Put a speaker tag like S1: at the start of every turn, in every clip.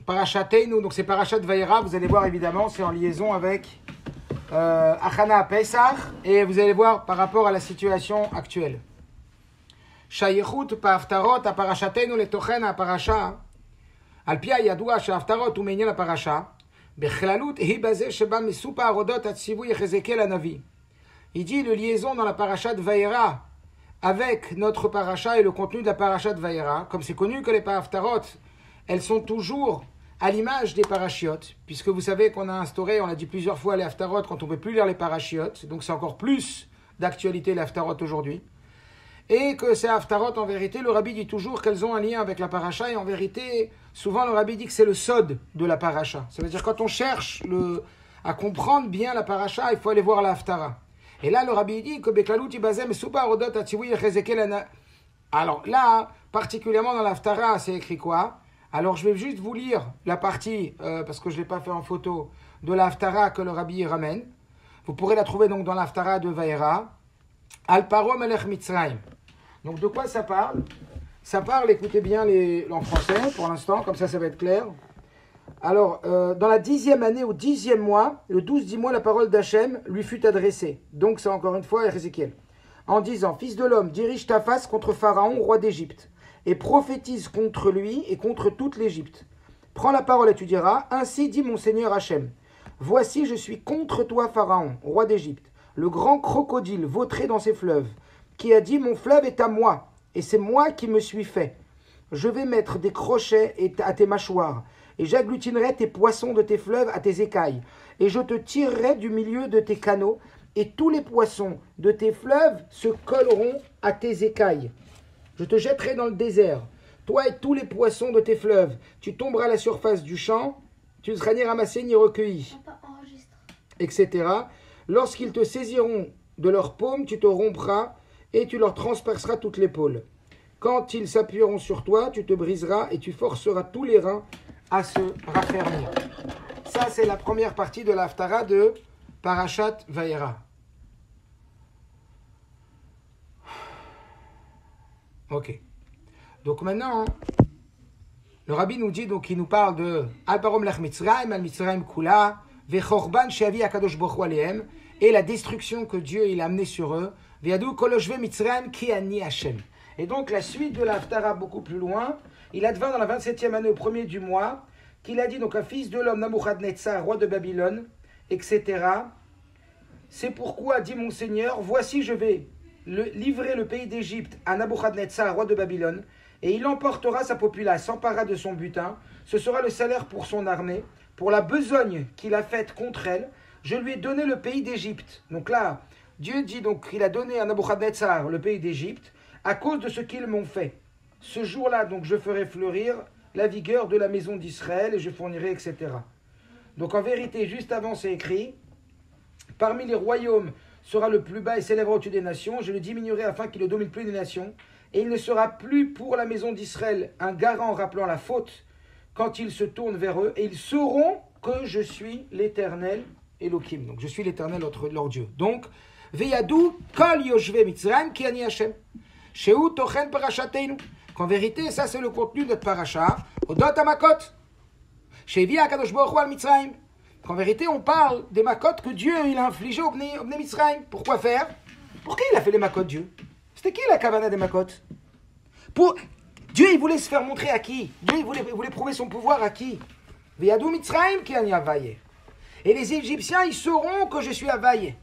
S1: Parashateinu, donc c'est Parashat Vayera, vous allez voir évidemment, c'est en liaison avec Achana Pesach, et vous allez voir par rapport à la situation actuelle. Shayichut Paftarot a Parashateinu letochen a Parasha, al pi hayadua she'haftarot hu me'inyan הפרשה, בכללות היא בזה שבה מסופר אודות הציווי יחזקאל הנביא. Il dit le liaison dans la Parashat Vayera avec notre Parasha et le contenu de la Parashat Vayera, comme c'est connu que les Haftarot, elles sont toujours à l'image des parachiotes, puisque vous savez qu'on a instauré, on l'a dit plusieurs fois, les Haftarot quand on ne peut plus lire les parachiotes, donc c'est encore plus d'actualité les Haftarot aujourd'hui, et que ces Haftarot, en vérité, le Rabbi dit toujours qu'elles ont un lien avec la Parasha, et en vérité, souvent le Rabbi dit que c'est le sod de la Parasha. Ça veut dire quand on cherche à comprendre bien la Parasha, il faut aller voir la Haftara. Et là, le Rabbi dit que Beklalut Ibazem Soupa Rodot Atziwi Echezekel. Alors là, particulièrement dans la Haftara, c'est écrit quoi? Alors je vais juste vous lire la partie, parce que je ne l'ai pas fait en photo, de la Haftara que le Rabbi ramène. Vous pourrez la trouver donc dans la Haftara de Vayera. Al Paro Melech Mitzrayim. Donc de quoi ça parle? Ça parle, écoutez bien en français pour l'instant, comme ça va être clair. Alors, dans la 10e année, au 10e mois, le 12e mois, la parole d'Hachem lui fut adressée. Donc, c'est encore une fois Ézéchiel. En disant, Fils de l'homme, dirige ta face contre Pharaon, roi d'Égypte, et prophétise contre lui et contre toute l'Égypte. Prends la parole et tu diras, ainsi dit mon Seigneur Hachem. Voici, je suis contre toi, Pharaon, roi d'Égypte, le grand crocodile vautré dans ses fleuves, qui a dit, mon fleuve est à moi, et c'est moi qui me suis fait. Je vais mettre des crochets à tes mâchoires, et j'agglutinerai tes poissons de tes fleuves à tes écailles, et je te tirerai du milieu de tes canaux, et tous les poissons de tes fleuves se colleront à tes écailles. Je te jetterai dans le désert, toi et tous les poissons de tes fleuves. Tu tomberas à la surface du champ, tu ne seras ni ramassé ni recueilli, etc. Lorsqu'ils te saisiront de leurs paumes, tu te rompras, et tu leur transperceras toute l'épaule. Quand ils s'appuieront sur toi, tu te briseras, et tu forceras tous les reins à se raffermir. Ça, c'est la première partie de l'Haftara de Parashat Vayera. Ok. Donc maintenant, le Rabbi nous dit, donc il nous parle de Al Parom Lech Mitzrayim, Al Mitzrayim Kula, Vechorban Sheavi Akadosh Baruch Hu Alehem, et la destruction que Dieu il a amenée sur eux. Veyadu Koloshve Mitzrayim Ki Ani Hashem. Et donc la suite de l'Haftara beaucoup plus loin. Il advint dans la 27e année au premier du mois qu'il a dit donc un fils de l'homme Nabuchodonosor, roi de Babylone, etc. C'est pourquoi dit mon Seigneur, voici je vais livrer le pays d'Égypte à Nabuchodonosor, roi de Babylone, et il emportera sa populace, s'emparera de son butin, ce sera le salaire pour son armée, pour la besogne qu'il a faite contre elle, je lui ai donné le pays d'Égypte. Donc là, Dieu dit donc qu'il a donné à Nabuchodonosor le pays d'Égypte à cause de ce qu'ils m'ont fait. Ce jour-là, donc, je ferai fleurir la vigueur de la maison d'Israël et je fournirai, etc. Donc, en vérité, juste avant, c'est écrit, parmi les royaumes sera le plus bas et s'élèvera au-dessus des nations. Je le diminuerai afin qu'il ne domine plus les nations. Et il ne sera plus pour la maison d'Israël un garant rappelant la faute quand ils se tournent vers eux. Et ils sauront que je suis l'Éternel Elohim. Donc, je suis l'Éternel, leur Dieu. Donc, Veyadou kol yoshve Mitzrayim ki ani Hashem. Sheu tochen parashateinu. Qu'en vérité, ça c'est le contenu de notre paracha, Odot HaMakot, Shevi HaKadosh Baruch Hu al Mitzrayim. Qu'en vérité, on parle des Makot que Dieu il a infligé au Bnei Mitzrayim. Pourquoi faire? Pour qui il a fait les Makot, Dieu? C'était qui la Kavana des Makot? Dieu, il voulait se faire montrer à qui? Dieu, il voulait prouver son pouvoir à qui? Veyadou Mitzrayim ki ani Havaye. Et les Égyptiens, ils sauront que je suis Havaye.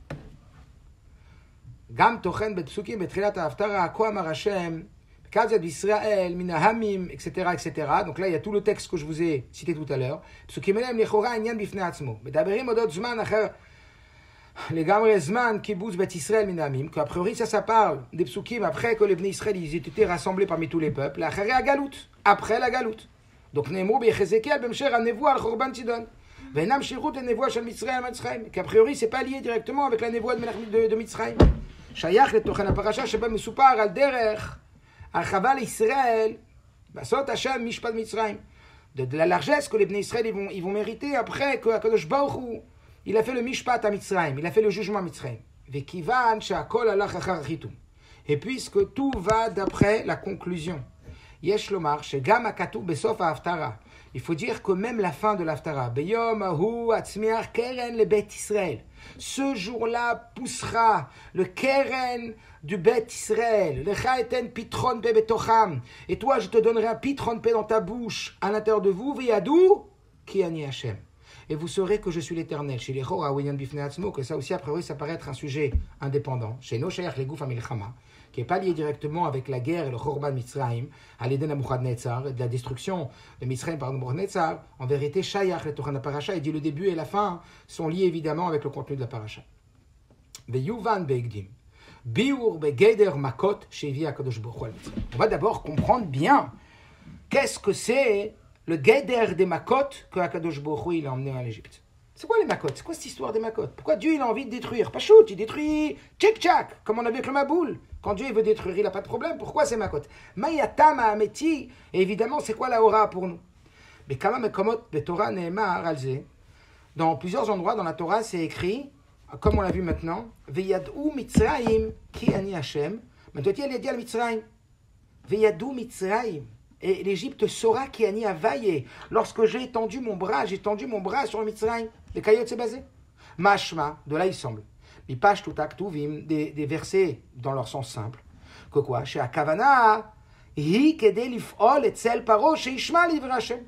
S1: Gam tochen betsukim betrilat haftara ako amar Hashem. Israël, Minahamim, etc., etc. Donc là, il y a tout le texte que je vous ai cité tout à l'heure. Qu'a priori, ça parle des psukim après que les Bnei Israël ils étaient rassemblés parmi tous les peuples. Après la galoute. Donc, qu'a priori, c'est pas lié directement avec la névoie de Mitzrayim. Shayach le tochen parasha sheba misupar al derech. Al-Chaval Israël, Basot Hashem Mishpat Mitzrayim, de la largesse que les Bnei Israël ils vont mériter après que Akadosh Baruch Hu il a fait le Mishpat à Mitzrayim, il a fait le jugement à Mitzrayim. Vekivan she'akol halach achar chitum. Et puisque tout va d'après la conclusion. Yesh lomar, shegam akatu besof ha'haftara. Il faut dire que même la fin de l'haftara, beyom ahu atzmiach keren le bet Israël. Ce jour-là poussera le keren du bet Israël. Lecha eten pitron pe betocham. Et toi, je te donnerai un pitron pe dans ta bouche, à l'intérieur de vous, veyadou, ki ani Hashem. Et vous saurez que je suis l'Éternel. Chez les Chora, Winyan Bifnei Atzmo, que ça aussi, a priori, ça paraît être un sujet indépendant. Chez nos chers, les Gouf Amilchama, qui n'est pas lié directement avec la guerre et le Chorban Mitzrayim, à l'Eden Nabuchodonosor, et de la destruction de Mitzrayim par Nabuchodonosor. En vérité, Shayach, le Torah de la Paracha, il dit le début et la fin sont liés évidemment avec le contenu de la Paracha. Beyuvan Beigdim. Biur Begeder Makot, Shevi Akadosh Baruch Hu. On va d'abord comprendre bien qu'est-ce que c'est le Geder des Makot que Akadosh Baruch Hu il a emmené en Égypte. C'est quoi les Makot? C'est quoi cette histoire des Makot? Pourquoi Dieu il a envie de détruire? Pas shoot, il détruit tchik-tchak, comme on a vu avec le Maboul. Quand Dieu il veut détruire, il n'a pas de problème. Pourquoi c'est Makot? Mayatama Ameti, et évidemment, c'est quoi la Hora pour nous? Mais Kama Mekomot Betorah Nehemar Alze. Dans plusieurs endroits dans la Torah, c'est écrit, comme on l'a vu maintenant, Veyadou Mitzrayim ki ani Hashem. Maintenant, il a dit à Mitzrayim, Veyadou Mitzrayim. Et l'Égypte saura qui ani a vaillé. Lorsque j'ai tendu mon bras sur le Mitzrayim. Les caillottes, c'est basé. Mashma, de là il semble. Mipash tutak tuvim, des versets dans leur sens simple. Que quoi? Chez Akavana, hi kede lif'ol etzel paro sheishma livre Hashem.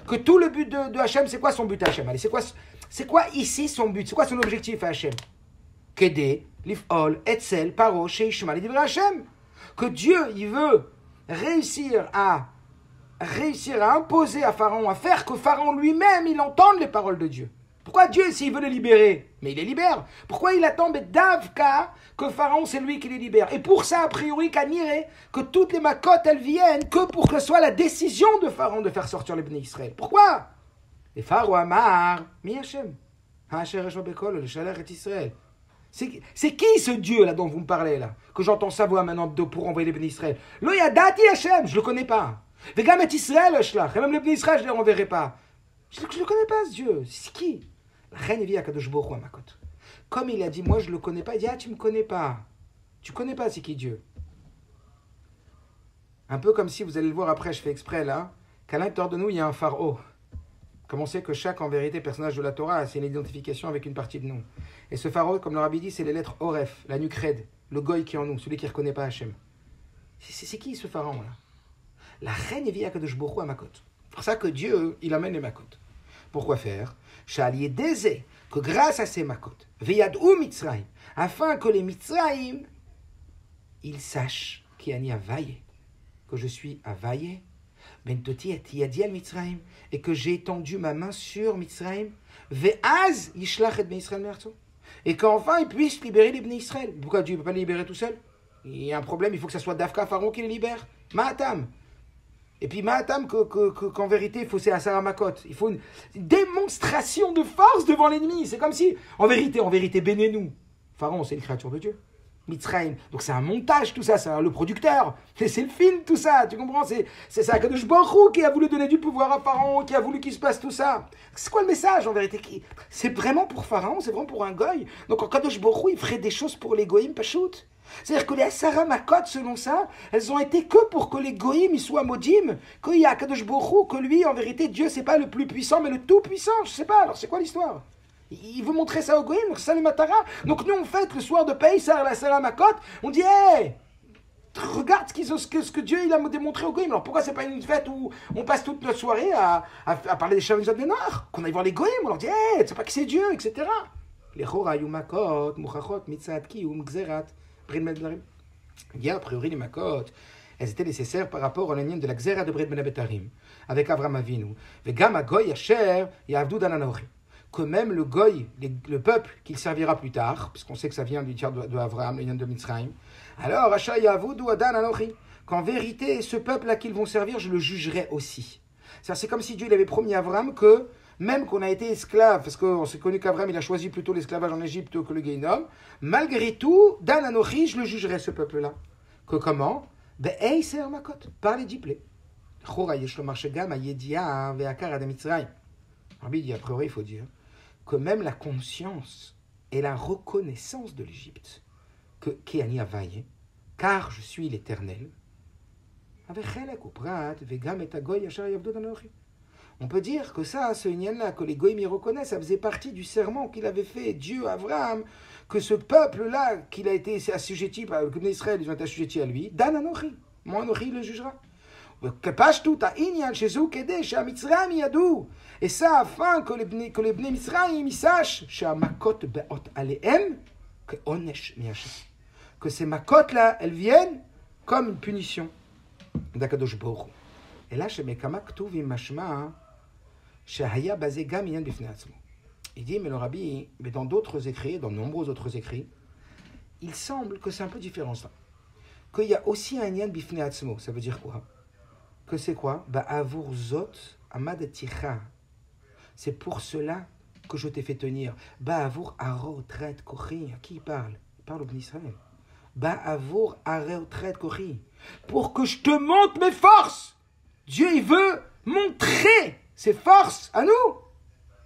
S1: Que tout le but de Hashem, c'est quoi son but à Hashem? Allez, c'est quoi ici son but? C'est quoi son objectif à Hashem? Kede lif'ol etzel paro sheishma livre Hashem. Que Dieu, il veut réussir à imposer à Pharaon, à faire que Pharaon lui-même, il entende les paroles de Dieu. Pourquoi Dieu, s'il veut les libérer, mais il les libère. Pourquoi il attend Davka que Pharaon, c'est lui qui les libère? Et pour ça, a priori, qu'Aniré, que toutes les makotes, elles viennent que pour que ce soit la décision de Pharaon de faire sortir les Bnei Israël. Pourquoi? Et Pharaon Amar, Mi Hashem, Hashem Reshma Bekol, le Shaler et Israël. C'est qui ce Dieu là dont vous me parlez là? Que j'entends sa voix maintenant pour envoyer les Bnei Israël. Lo Yadati Hashem, je le connais pas. Vegam et Israël, Shlach, et même les Bnei Israël, je ne les renverrai pas. Je ne le connais pas ce Dieu. C'est qui? La reine vit à Kadosh Baruch Hu à Makot. Comme il a dit, moi je ne le connais pas, il dit, ah tu ne me connais pas. Tu ne connais pas c'est qui Dieu. Un peu comme si, vous allez le voir après, je fais exprès là, qu'à l'intérieur de nous, il y a un pharaon. Comme on sait que chaque, en vérité, personnage de la Torah, c'est une identification avec une partie de nous. Et ce pharaon, comme le rabbi dit, c'est les lettres Oref, la Nukred, le goy qui est en nous, celui qui ne reconnaît pas Hachem. C'est qui ce pharaon là? La reine vit à Kadosh Baruch Hu à Makot. C'est pour ça que Dieu, il amène les Makot. Pourquoi faire? Shalié Dezé, que grâce à ces Makot, Veyadou Mitzrayim, afin que les Mitzrayim, ils sachent qui ani a vaillé, que je suis à vaillé, Bentoti et Yadiel Mitzrayim, et que j'ai étendu ma main sur Mitzrayim, Ve'az Yishlach et Bnei Israël Merzo, et qu'enfin ils puissent libérer les Bnei Israël. Pourquoi Dieu ne peut pas les libérer tout seul? Il y a un problème, il faut que ce soit Davka Pharaon qui les libère. Ma'atam. Et puis Ma'atam, qu'en vérité, il faut c'est Asara Makot. Il faut une démonstration de force devant l'ennemi. C'est comme si, en vérité, bénez-nous. Pharaon, c'est une créature de Dieu. Mitzrayim. Donc c'est un montage, tout ça, c'est le producteur. C'est le film, tout ça. Tu comprends? C'est ça, Kadosh Baruch Hu qui a voulu donner du pouvoir à Pharaon, qui a voulu qu'il se passe tout ça. C'est quoi le message, en vérité? C'est vraiment pour Pharaon, c'est vraiment pour un goy. Donc en Kadosh Baruch Hu, il ferait des choses pour les goyim, pas shoot. C'est-à-dire que les Asara Makot, selon ça, elles ont été que pour que les goyim ils soient maudim, qu'il y a Kadosh Baruch Hu, que lui, en vérité, Dieu, c'est pas le plus puissant, mais le tout puissant. Je sais pas, alors c'est quoi l'histoire? Il veut montrer ça aux goyim, donc ça les matara. Donc nous, on fête le soir de Pessah, la Asara Makot, on dit, hey, regarde ce que Dieu il a démontré aux goyim. Alors pourquoi c'est pas une fête où on passe toute notre soirée à parler des Shavim des Noirs? Qu'on aille voir les goyim, on leur dit, hey, tu sais pas qui c'est Dieu, etc. Les Chorayou Makot, Muchachot, Mitzat, Kiyum, Gzerat. Il y a a priori les Makot, elles étaient nécessaires par rapport à l'union de la Gzera de Bred Ben Abetarim, avec Avram Avinu. Vegam Goy Asher Yavdu Dananochi. Que même le Goy, le peuple qu'il servira plus tard, puisqu'on sait que ça vient du tiers de Avram, l'union de Mitzrayim, alors Asher Yavdu Dananochi, qu'en vérité, ce peuple-là qu'ils vont servir, je le jugerai aussi. C'est comme si Dieu avait promis à Avram que même qu'on a été esclave, parce qu'on s'est connu qu'Abraham il a choisi plutôt l'esclavage en Égypte que le Guéhinom, malgré tout, Dan Anochi, je le jugerai ce peuple-là. Que comment? Be'eiser Makot, par les diplés. Chora Yeshlomar Shegam Ayedia Ve'akar Adam Mitzrayim. Rabbi dit, a priori, il faut dire que même la conscience et la reconnaissance de l'Égypte, que Kéani a vaillé, car je suis l'Éternel, avec chelek ou prat, vegam et agoy yachar yavdod anochi. On peut dire que ça, ce Inyan-là, que les Goïms y reconnaissent, ça faisait partie du serment qu'il avait fait, Dieu, Abraham, que ce peuple-là, qu'il a été assujetti, que Israël, ils ont été assujettis à lui, Dan Anochi, moi Anochi le jugera. Et ça, afin que les Bnei Mitzrayim sachent que ces makot-là, elles viennent comme une punition d'Akadosh Baruch Hu. Et là, chez Mekama Ktuvim Mashma, il dit, mais le rabbi, mais dans d'autres écrits, dans de nombreux autres écrits, il semble que c'est un peu différent ça. Qu'il y a aussi un yan bifnei atzmo. Ça veut dire quoi? Que c'est quoi? Avur zot amad ticha. C'est pour cela que je t'ai fait tenir. Avur aro tret kochi. À qui il parle? Il parle au Bnei Israël. Avur aro tret kochi. Pour que je te montre mes forces. Dieu, il veut montrer ses forces à nous.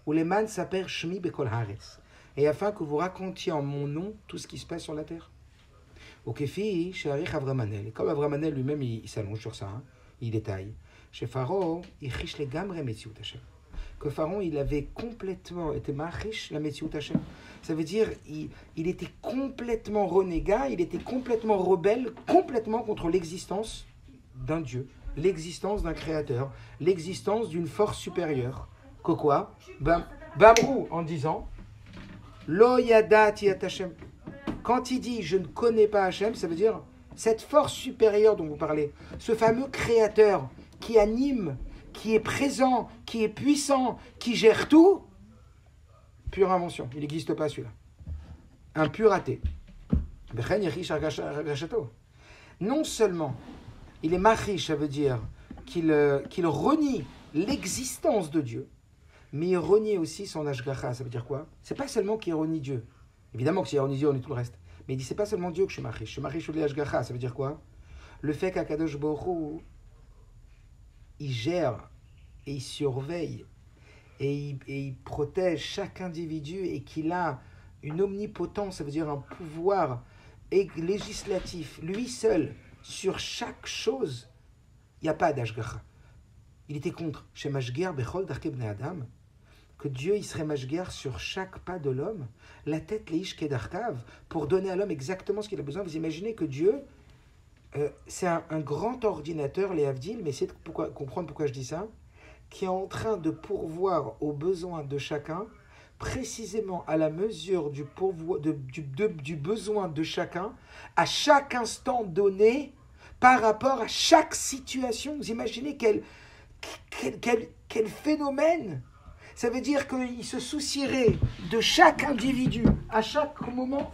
S1: Où les man s'appellent Shmi Bekol Haaretz. Et afin que vous racontiez en mon nom tout ce qui se passe sur la terre. Au Kefi, chez Arich Avramanel. Et comme Avramanel lui-même, il s'allonge sur ça, hein, il détaille. Chez Pharaon, il riche les gamres Metziut Hashem. Que Pharaon, il avait complètement été mariche la Metziut Hashem. Ça veut dire, il était complètement renégat, il était complètement rebelle, complètement contre l'existence d'un Dieu, l'existence d'un créateur, l'existence d'une force supérieure. Que quoi? Bamrou, en disant Lo yadat yat Hashem. Quand il dit je ne connais pas Hashem, ça veut dire cette force supérieure dont vous parlez, ce fameux créateur qui anime, qui est présent, qui est puissant, qui gère tout, pure invention. Il n'existe pas celui-là. Un pur athée. Non seulement il est machish, ça veut dire qu'il renie l'existence de Dieu, mais il renie aussi son ashgacha. Ça veut dire quoi? C'est pas seulement qu'il renie Dieu. Évidemment que s'il renie Dieu, on est tout le reste. Mais il dit, c'est pas seulement Dieu que je suis machish. Je suis machish ou ashgacha. Ça veut dire quoi? Le fait qu'Akadosh Baruch Hu, il gère et il surveille et il protège chaque individu et qu'il a une omnipotence, ça veut dire un pouvoir législatif, lui seul, sur chaque chose. Il n'y a pas d'ashgacha. Il était contre, chez Mashger, Bechol, Darke Bnei Adam, que Dieu il serait Mashger sur chaque pas de l'homme, la tête Leish Kedarkav, pour donner à l'homme exactement ce qu'il a besoin. Vous imaginez que Dieu, c'est un grand ordinateur, les Havdil, mais essayez de comprendre pourquoi je dis ça, qui est en train de pourvoir aux besoins de chacun, précisément à la mesure du besoin de chacun, à chaque instant donné, par rapport à chaque situation. Vous imaginez quel phénomène! Ça veut dire qu'il se soucierait de chaque individu, à chaque moment,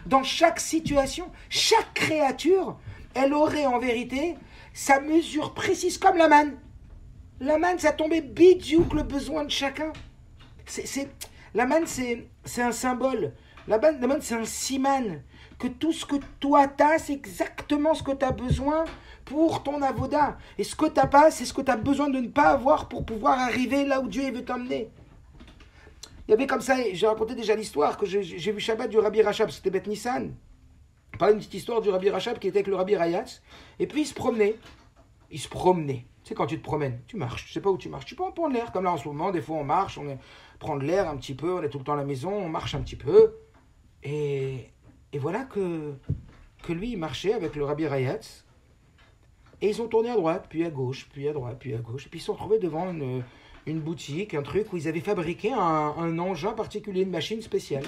S1: dans chaque situation, chaque créature, elle aurait en vérité sa mesure précise, comme la manne. La manne, ça tombait bidiouk le besoin de chacun. La manne, c'est un symbole. La manne, c'est un siman. Que tout ce que toi t'as, c'est exactement ce que tu as besoin pour ton avoda. Et ce que tu n'as pas, c'est ce que tu as besoin de ne pas avoir pour pouvoir arriver là où Dieu veut t'emmener. Il y avait comme ça, j'ai raconté déjà l'histoire que j'ai vu Shabbat du Rabbi Rachab, c'était Beth Nissan. On parlait d'une petite histoire du Rabbi Rachab qui était avec le Rabbi Rayatz. Et puis il se promenait. Tu sais, quand tu te promènes, tu marches, tu sais pas où tu marches. Tu peux en prendre l'air, comme là en ce moment, des fois on marche, prend de l'air un petit peu, on est tout le temps à la maison, on marche un petit peu. Et voilà que lui, il marchait avec le Rabbi Rayatz. Et ils ont tourné à droite, puis à gauche, puis à droite, puis à gauche. Et puis ils se sont retrouvés devant une boutique, un truc où ils avaient fabriqué un engin particulier, une machine spéciale.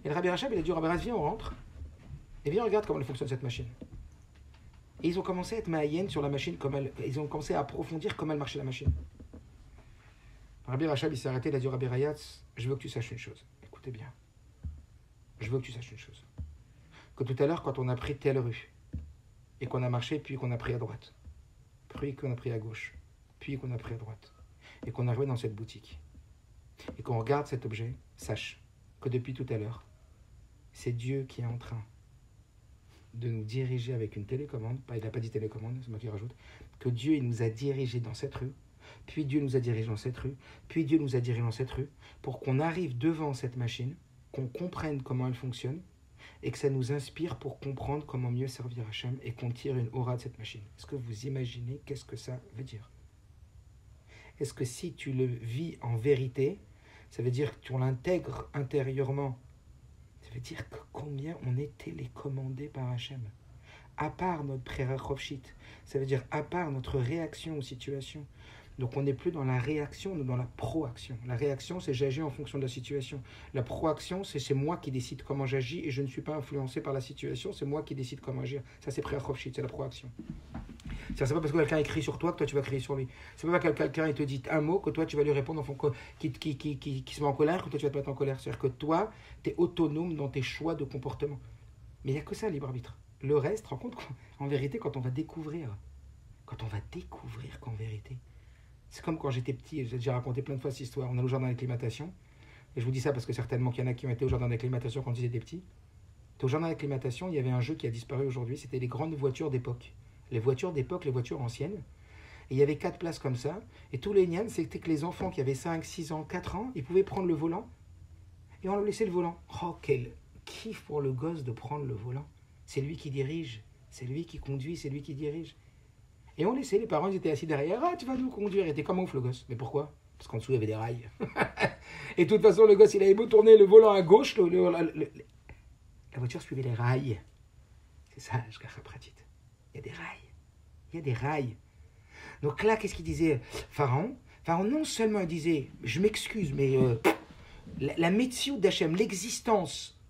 S1: Et le Rabbi Rachab, il a dit, Rabbi Rachab, viens, on rentre. Et viens, regarde comment elle fonctionne cette machine. Et ils ont commencé à être maïennes sur la machine, ils ont commencé à approfondir comment elle marchait la machine. Rabbi Rachab, il s'est arrêté, il a dit, Rabbi Rayatz, je veux que tu saches une chose. Écoutez bien. Je veux que tu saches une chose. Que tout à l'heure, quand on a pris telle rue, et qu'on a marché, puis qu'on a pris à droite, puis qu'on a pris à gauche, puis qu'on a pris à droite, et qu'on est arrivé dans cette boutique, et qu'on regarde cet objet, sache que depuis tout à l'heure, c'est Dieu qui est en train de nous diriger avec une télécommande. Il n'a pas dit télécommande, c'est moi qui rajoute. Que Dieu il nous a dirigés dans cette rue, puis Dieu nous a dirigés dans cette rue, puis Dieu nous a dirigés dans cette rue, pour qu'on arrive devant cette machine, qu'on comprenne comment elle fonctionne, et que ça nous inspire pour comprendre comment mieux servir Hachem et qu'on tire une aura de cette machine. Est-ce que vous imaginez qu'est-ce que ça veut dire? Est-ce que si tu le vis en vérité, ça veut dire que tu l'intègres intérieurement? Ça veut dire que combien on est télécommandé par Hachem. À part notre prérachopshit, ça veut dire à part notre réaction aux situations. Donc on n'est plus dans la réaction, on est dans la proaction. La réaction, c'est j'agis en fonction de la situation. La proaction, c'est moi qui décide comment j'agis et je ne suis pas influencé par la situation, c'est moi qui décide comment agir. Ça, c'est prérachopshit, c'est la proaction. C'est pas parce que quelqu'un écrit sur toi que toi tu vas crier sur lui. C'est pas parce que quelqu'un il te dit un mot que toi tu vas lui répondre qui se met en colère que toi tu vas te mettre en colère. C'est-à-dire que toi, tu es autonome dans tes choix de comportement. Mais il n'y a que ça, libre arbitre. Le reste, rends compte qu'en vérité, quand on va découvrir qu'en vérité, c'est comme quand j'étais petit, j'ai déjà raconté plein de fois cette histoire, on allait au jardin d'acclimatation, et je vous dis ça parce que certainement qu'il y en a qui ont été au jardin d'acclimatation quand ils étaient petits. Au jardin d'acclimatation, il y avait un jeu qui a disparu aujourd'hui, c'était les grandes voitures d'époque. Les voitures d'époque, les voitures anciennes. Et il y avait 4 places comme ça, et tous les nians, c'était que les enfants qui avaient 5, 6 ans, 4 ans, ils pouvaient prendre le volant, et on leur laissait le volant. Oh, quel kiff pour le gosse de prendre le volant. C'est lui qui dirige, c'est lui qui conduit, c'est lui qui dirige. Et on laissait, les parents, ils étaient assis derrière. Ah, tu vas nous conduire. Et t'es comme ouf, le gosse. Mais pourquoi? Parce qu'en dessous, il y avait des rails. Et de toute façon, le gosse, il avait beau tourner le volant à gauche, la voiture suivait les rails. C'est ça, je garde pratique. Il y a des rails. Il y a des rails. Donc là, qu'est-ce qu'il disait Pharaon, non seulement il disait, je m'excuse, mais la métier d'Hachem, l'existence,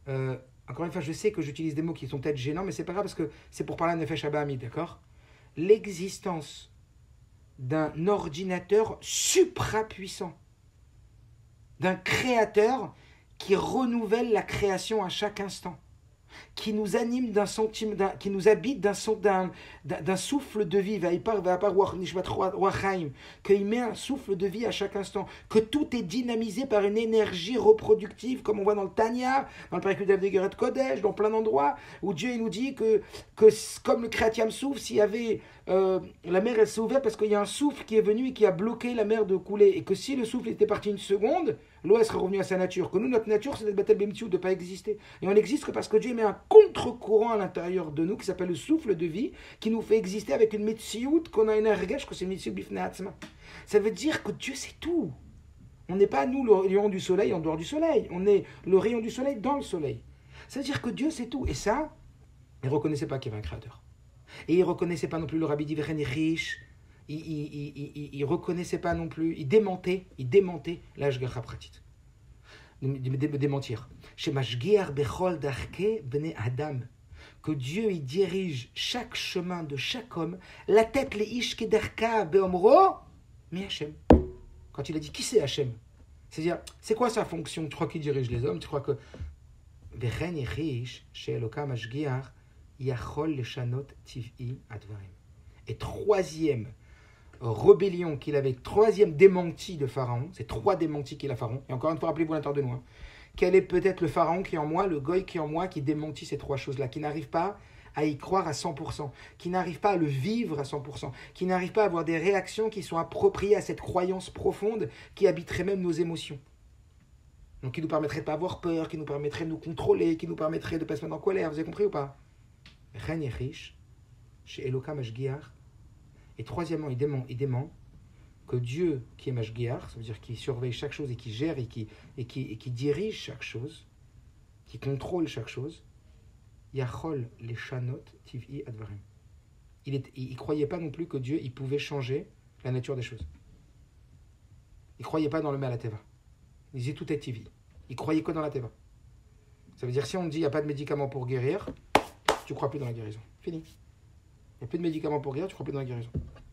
S1: encore une fois, je sais que j'utilise des mots qui sont peut-être gênants, mais c'est pas grave parce que c'est pour parler à Nefesh Abahami, d'accord? L'existence d'un ordinateur suprapuissant, d'un créateur qui renouvelle la création à chaque instant, qui nous anime d'un sentiment, qui nous habite d'un souffle de vie, qu'il met un souffle de vie à chaque instant, que tout est dynamisé par une énergie reproductive, comme on voit dans le Tanya, dans le Péricule d'Avdegeret Kodesh, dans plein d'endroits, où Dieu il nous dit que comme le Kriyat souffle, s'il y avait la mer elle s'est ouverte parce qu'il y a un souffle qui est venu et qui a bloqué la mer de couler, et que si le souffle était parti une seconde, l'eau elle serait revenue à sa nature, que nous notre nature c'est d'être Batel Bemtiou, de ne pas exister, et on n'existe que parce que Dieu met un contre-courant à l'intérieur de nous qui s'appelle le souffle de vie, qui nous fait exister avec une Metsiout qu'on a une ergesh, que c'est une Metsiout Bifnei Atzma. Ça veut dire que Dieu c'est tout. On n'est pas nous le rayon du soleil en dehors du soleil, on est le rayon du soleil dans le soleil. Ça veut dire que Dieu c'est tout, et ça, ils ne reconnaissaient pas qu'il y avait un créateur. Et ils ne reconnaissaient pas non plus le Rabbi Diveren riche, ils ne reconnaissaient pas non plus, ils démentaient l'Ashgacha pratit. Démentir. Chez Mashgiar Bechol Darke Bene Adam, que Dieu il dirige chaque chemin de chaque homme, la tête les ish kederka beomro, mais Hachem. Quand il a dit qui c'est Hachem, c'est-à-dire c'est quoi sa fonction? Tu crois qu'il dirige les hommes? Tu crois que Vechen Yichish chez Eloka Mashgiar Yachol Leshanot Tiv'i Advarim. Et troisième rébellion qu'il avait, troisième démenti de Pharaon, c'est 3 démentis qu'il a Pharaon, et encore une fois, rappelez-vous l'intérieur de nous, quel est peut-être le Pharaon qui est en moi, le goy qui est en moi, qui démentit ces 3 choses-là, qui n'arrive pas à y croire à 100%, qui n'arrive pas à le vivre à 100%, qui n'arrive pas à avoir des réactions qui sont appropriées à cette croyance profonde qui habiterait même nos émotions. Donc qui nous permettrait de ne pas avoir peur, qui nous permettrait de nous contrôler, qui nous permettrait de ne pas se mettre en colère, vous avez compris ou pas? Ren Yechish, chez Eloka Mashgiar. Et troisièmement, il dément que Dieu, qui est Mashgiar, ça veut dire qu'il surveille chaque chose et qui gère et qui dirige chaque chose, qui contrôle chaque chose, Yachol les Shanot Tiv'i Advarim. Il ne croyait pas non plus que Dieu il pouvait changer la nature des choses. Il ne croyait pas dans le mal à Teva. Il disait tout est Tivi. Il croyait que dans la Teva. Ça veut dire si on dit il n'y a pas de médicaments pour guérir, tu ne crois plus dans la guérison. Fini. Il n'y a plus de médicaments pour guérir, tu ne crois plus dans la guérison.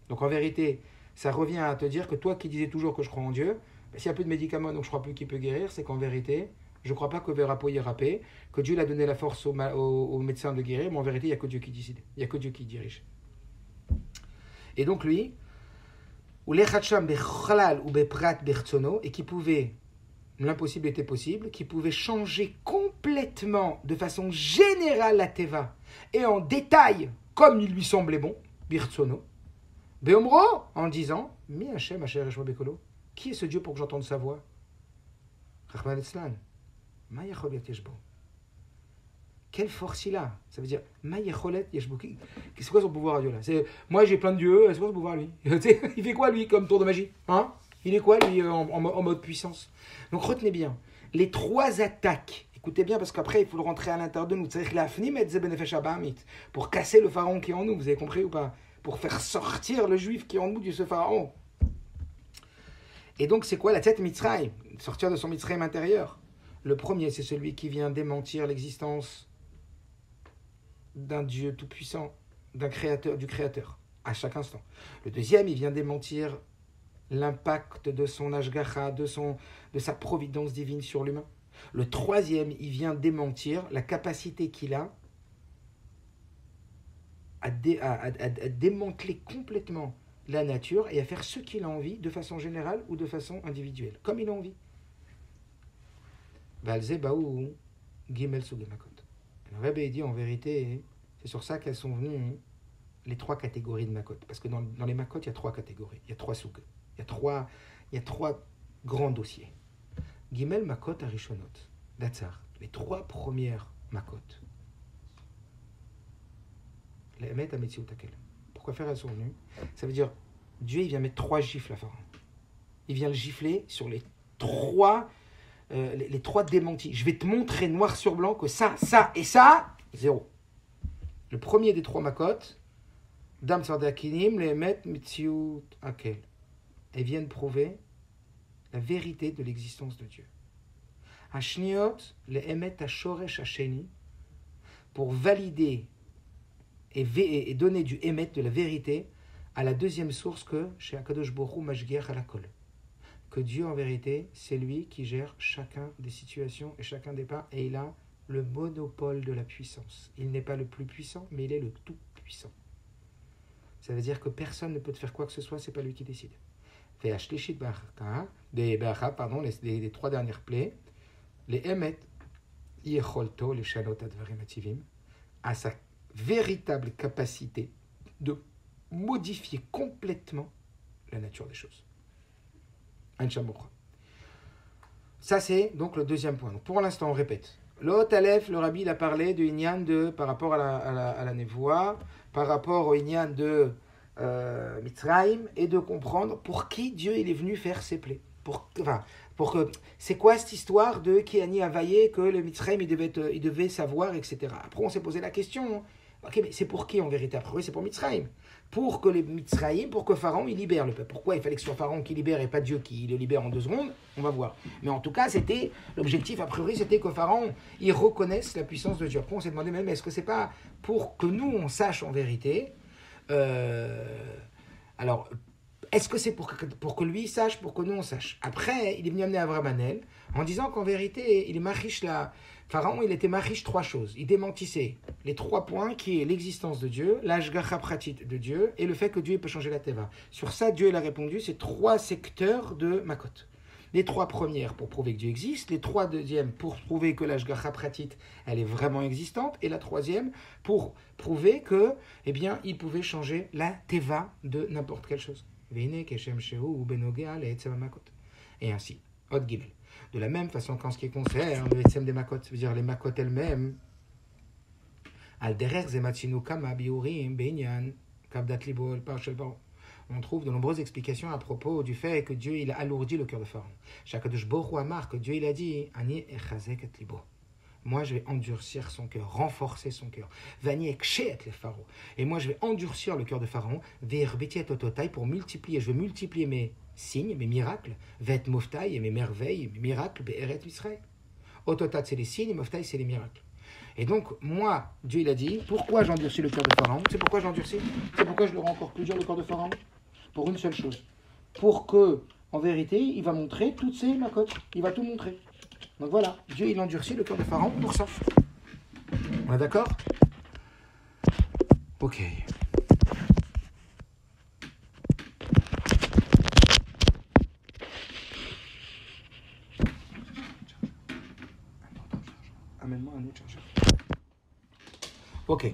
S1: Donc en vérité, ça revient à te dire que toi qui disais toujours que je crois en Dieu, s'il n'y a plus de médicaments, donc je ne crois plus qu'il peut guérir, c'est qu'en vérité, je ne crois pas que Verapo y rapé, que Dieu l'a donné la force aux médecins de guérir, mais en vérité, il n'y a que Dieu qui décide, il n'y a que Dieu qui dirige. Et donc lui, et qui pouvait, l'impossible était possible, qui pouvait changer complètement, de façon générale la Teva, et en détail, comme il lui semblait bon, Birtsono, Beomro, en disant, Mi Hachem, Asher Eshma Bekolo, qui est ce Dieu pour que j'entende sa voix? Rachman Etzlan, Ma Yachol Yateshbo. Quelle force il a. Ça veut dire, c'est quoi son pouvoir à Dieu là? Moi j'ai plein de dieux, c'est quoi son pouvoir lui? Il fait quoi lui comme tour de magie, hein? Il est quoi lui en mode puissance? Donc retenez bien, les 3 attaques, écoutez bien parce qu'après il faut le rentrer à l'intérieur de nous, pour casser le pharaon qui est en nous, vous avez compris ou pas? Pour faire sortir le juif qui est en nous de ce pharaon. Et donc c'est quoi la tête Mitzrayim? Sortir de son Mitzrayim intérieur. Le premier c'est celui qui vient démentir l'existence d'un Dieu tout-puissant, du Créateur, à chaque instant. Le deuxième, il vient démentir l'impact de son ashgacha, de sa providence divine sur l'humain. Le troisième, il vient démentir la capacité qu'il a à démanteler complètement la nature et à faire ce qu'il a envie, de façon générale ou de façon individuelle, comme il a envie. Valze baou gimel sugemakot. Le Rebbe dit en vérité, c'est sur ça qu'elles sont venues les 3 catégories de makot. Parce que dans les makot, il y a 3 catégories, il y a 3 souks. Il y a 3 grands dossiers. Gimel makot arishonot, datsar. Les 3 premières makot. Les emet ametziut akel. Pourquoi faire elles sont venues? Ça veut dire, Dieu il vient mettre 3 gifles à Pharaon. Il vient le gifler sur les 3 démentis. Je vais te montrer noir sur blanc que ça et ça, 0. Le premier des 3 makot, Dam Sardakinim, les Emet Mitziut Akel. Elles viennent prouver la vérité de l'existence de Dieu. Hashniot, les Emet Ashoresh Hasheni, pour valider et donner du Emet, de la vérité, à la deuxième source que chez Akadosh Borou Mashgiach Alakol. Que Dieu, en vérité, c'est lui qui gère chacun des situations et chacun des pas, et il a le monopole de la puissance. Il n'est pas le plus puissant, mais il est le tout puissant. Ça veut dire que personne ne peut te faire quoi que ce soit, c'est pas lui qui décide. Les 3 dernières plaies, les Emet, Yecholto, les Shalot Advarim Ativim, a sa véritable capacité de modifier complètement la nature des choses. Ça, c'est donc le deuxième point. Donc, pour l'instant, on répète. L'Hot Aleph, le Rabbi, il a parlé du Inyan par rapport à la Nevoa, par rapport au Inyan de Mitzrayim, et de comprendre pour qui Dieu il est venu faire ses plaies. C'est quoi cette histoire de Kéani Havaye, que le Mitzrayim il devait savoir, etc. Après, on s'est posé la question, ok, mais c'est pour qui en vérité? Après, c'est pour Mitzrayim. Pour que les Mitzrayim, pour que Pharaon il libère le peuple. Pourquoi il fallait que ce soit Pharaon qui libère et pas Dieu qui le libère en 2 secondes? On va voir. Mais en tout cas, l'objectif a priori, c'était que Pharaon il reconnaisse la puissance de Dieu. Après, on s'est demandé même, est-ce que c'est pas pour que nous on sache en vérité? Alors, est-ce que c'est pour que lui sache, pour que nous on sache? Après, il est venu amener Avraham Anel en disant qu'en vérité, il est mariche là. Pharaon, il était mariche 3 choses. Il démentissait les 3 points qui est l'existence de Dieu, l'ashgacha pratit de Dieu et le fait que Dieu peut changer la teva. Sur ça, Dieu il a répondu, c'est 3 secteurs de makot. Les 3 premières pour prouver que Dieu existe, les 3 deuxièmes pour prouver que l'ashgacha pratit, elle est vraiment existante, et la 3e pour prouver que, eh bien, il pouvait changer la teva de n'importe quelle chose. Et ainsi, Hot Gimel. De la même façon qu'en ce qui concerne le Etzem des Makot, ça veut dire les Makot elles-mêmes, on trouve de nombreuses explications à propos du fait que Dieu il a alourdi le cœur de Pharaon. Shakadosh Borou Amar, que Dieu il a dit, Ani echazek et libo. Moi, je vais endurcir son cœur, renforcer son cœur. Vani ekchet les Pharaons. Et moi, je vais endurcir le cœur de Pharaon, ve'erbeti et ototai, pour multiplier. Je vais multiplier mes signes, mes miracles, ve'et moftai, et mes merveilles, mes miracles, be'eret Israël. Ototat, c'est les signes, et moftai, c'est les miracles. Et donc, moi, Dieu, il a dit, pourquoi j'endurcis le cœur de Pharaon? C'est pourquoi j'endurcis? C'est pourquoi je le rends encore plus dur, le cœur de Pharaon? Pour une seule chose. Pour que, en vérité, il va montrer toutes ses macotes. Il va tout montrer. Donc voilà, Dieu il endurcit le cœur de Pharaon pour ça. On est d'accord? Ok. Amène-moi un autre chargeur. Ok.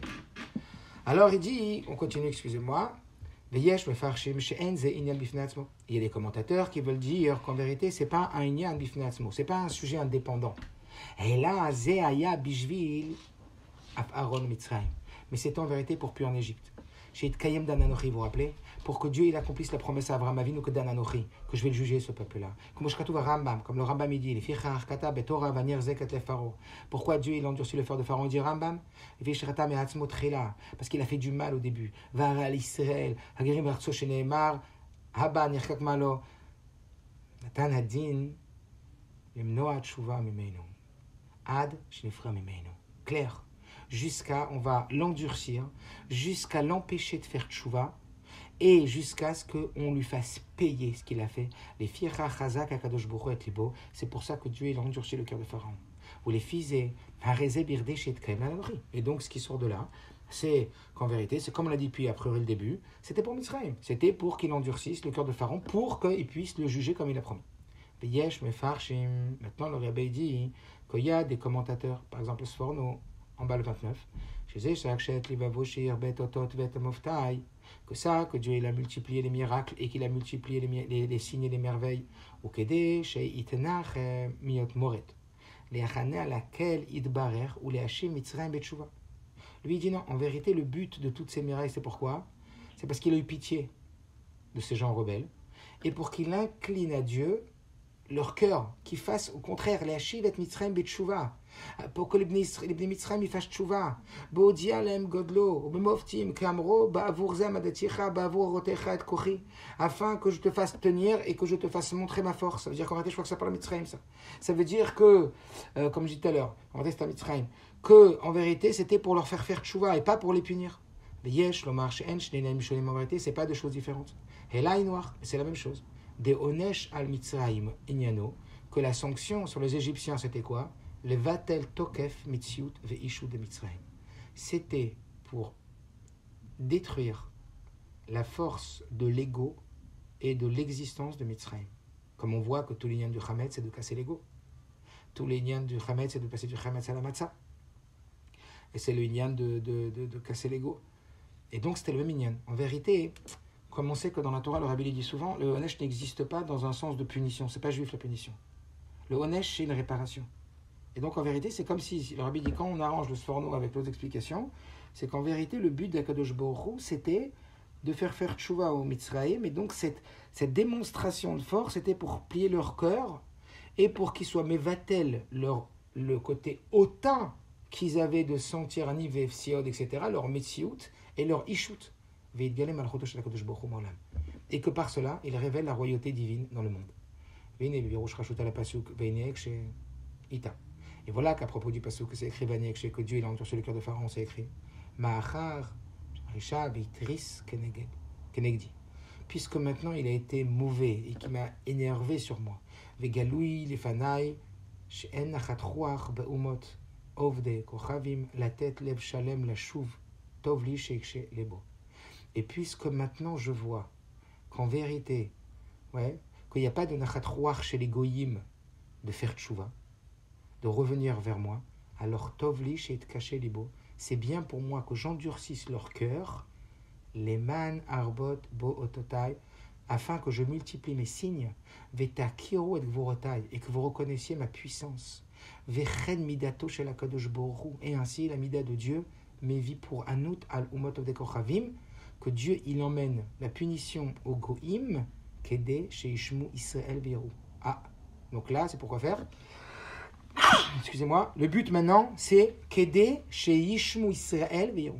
S1: Alors il dit, on continue, excusez-moi. Il y a des commentateurs qui veulent dire qu'en vérité, ce n'est pas un inyan bifnei atzmo, ce n'est pas un sujet indépendant. Et là, Zéaya Bishvil af Aaron Mitzrayim. Mais c'était en vérité pour puis en Égypte. Chez Kayem d'Ananochi, vous vous rappelez, pour que Dieu il accomplisse la promesse à Abraham Avinu que d'Ananochi, que je vais le juger ce peuple-là. Comme le Rambam il dit, les fichar kata betorah vanir zeket le Pharaon. Pourquoi Dieu il endurcit le fer de Pharaon? Il dit Rambam, parce qu'il a fait du mal au début. Var al Israël, hagerim artso sheneemar, haba nirkak malo, natan hadin, lemnoa tshuva mimenu, ad shnifra mimenu. Clair. Jusqu'à, on va l'endurcir, jusqu'à l'empêcher de faire tchouva, et jusqu'à ce qu'on lui fasse payer ce qu'il a fait. Les fiera chazak akadosh bourou et libo, c'est pour ça que Dieu il a endurci le cœur de Pharaon. Ou les fils hareze birde shet kaim. Et donc ce qui sort de là, c'est qu'en vérité, c'est comme on l'a dit depuis a priori le début, c'était pour Mitzrayim, c'était pour qu'il endurcisse le cœur de Pharaon, pour qu'il puisse le juger comme il a promis. Yesh mefarshim. Maintenant le Rabbi dit qu'il y a des commentateurs, par exemple le Sforno, en bas le 29, que ça, que Dieu il a multiplié les miracles et qu'il a multiplié les signes et les merveilles, ou à laquelle idbarer ou les hachim mitzrayim betchouva. Lui il dit non, en vérité le but de toutes ces miracles c'est pourquoi? C'est parce qu'il a eu pitié de ces gens rebelles et pour qu'il incline à Dieu leur cœur, qui fasse au contraire les Hashiv et Mitzrayim betchouva, pour que les Bnei Mitzrayim ils fassent tchouva, Bo'odia lem godlo, B'moftim kamro, Ba'avur amadaticha, Ba'avur rotecha et kochi, afin que je te fasse tenir et que je te fasse montrer ma force. Ça veut dire qu'en réalité, je crois que ça parle de Mitzrayim, ça. Ça veut dire que, comme je disais tout à l'heure, en réalité c'est à Mitzrayim, que en vérité c'était pour leur faire tchouva et pas pour les punir. Yesh, lomar, she'en, shneinaim, sholim, en vérité c'est pas deux choses différentes. Et là, il noir, c'est la même chose. Des onesh al Mitzrayim inyano, que la sanction sur les Égyptiens c'était quoi? Le vatel tokef mitziut ve'ishu de Mitzrayim. C'était pour détruire la force de l'ego et de l'existence de Mitzrayim. Comme on voit que tous les liens du Hametz c'est de casser l'ego. Tous les liens du Hametz c'est de passer du Hametz à la Matzah. Et c'est le lien de casser l'ego. Et donc c'était le même lien. En vérité, comme on sait que dans la Torah, le Rabbi dit souvent, le Onesh n'existe pas dans un sens de punition. C'est pas juif la punition. Le Onesh, c'est une réparation. Et donc en vérité, c'est comme si le Rabbi dit, quand on arrange le Sforno avec d'autres explications, c'est qu'en vérité, le but d'Akadosh Baruch Hu, c'était de faire tchouva au Mitzrayim. Et donc cette démonstration de force, c'était pour plier leur cœur et pour qu'ils soient mévatel le côté hautain qu'ils avaient de sentir un Vev Siod, etc., leur Metsiout et leur Ishut. Et que par cela, il révèle la royauté divine dans le monde. Et voilà qu'à propos du pasuk, c'est écrit que Dieu il a endurci le cœur de Pharaon, c'est écrit puisque maintenant il a été mauvais et qu'il m'a énervé sur moi. La tête lève shalem la chouve tovli sheikhe lebo. Et puisque maintenant je vois qu'en vérité, qu'il n'y a pas de nachat ruach chez les goyim de faire tchouva, de revenir vers moi, alors tovli chez caché libo, c'est bien pour moi que j'endurcisse leur cœur, les man arbot bo ototai, afin que je multiplie mes signes, veta kiro et gvorotai, et que vous reconnaissiez ma puissance, vechen midato chez la kadosh boru, et ainsi la mida de Dieu, mes vies pour anout al umot of dekochavim, que Dieu il emmène la punition au goïm, kede chez Ishmu Israël Virou. Ah, donc là c'est pourquoi faire. Excusez-moi, le but maintenant c'est kede chez Ishmu Israël Virou.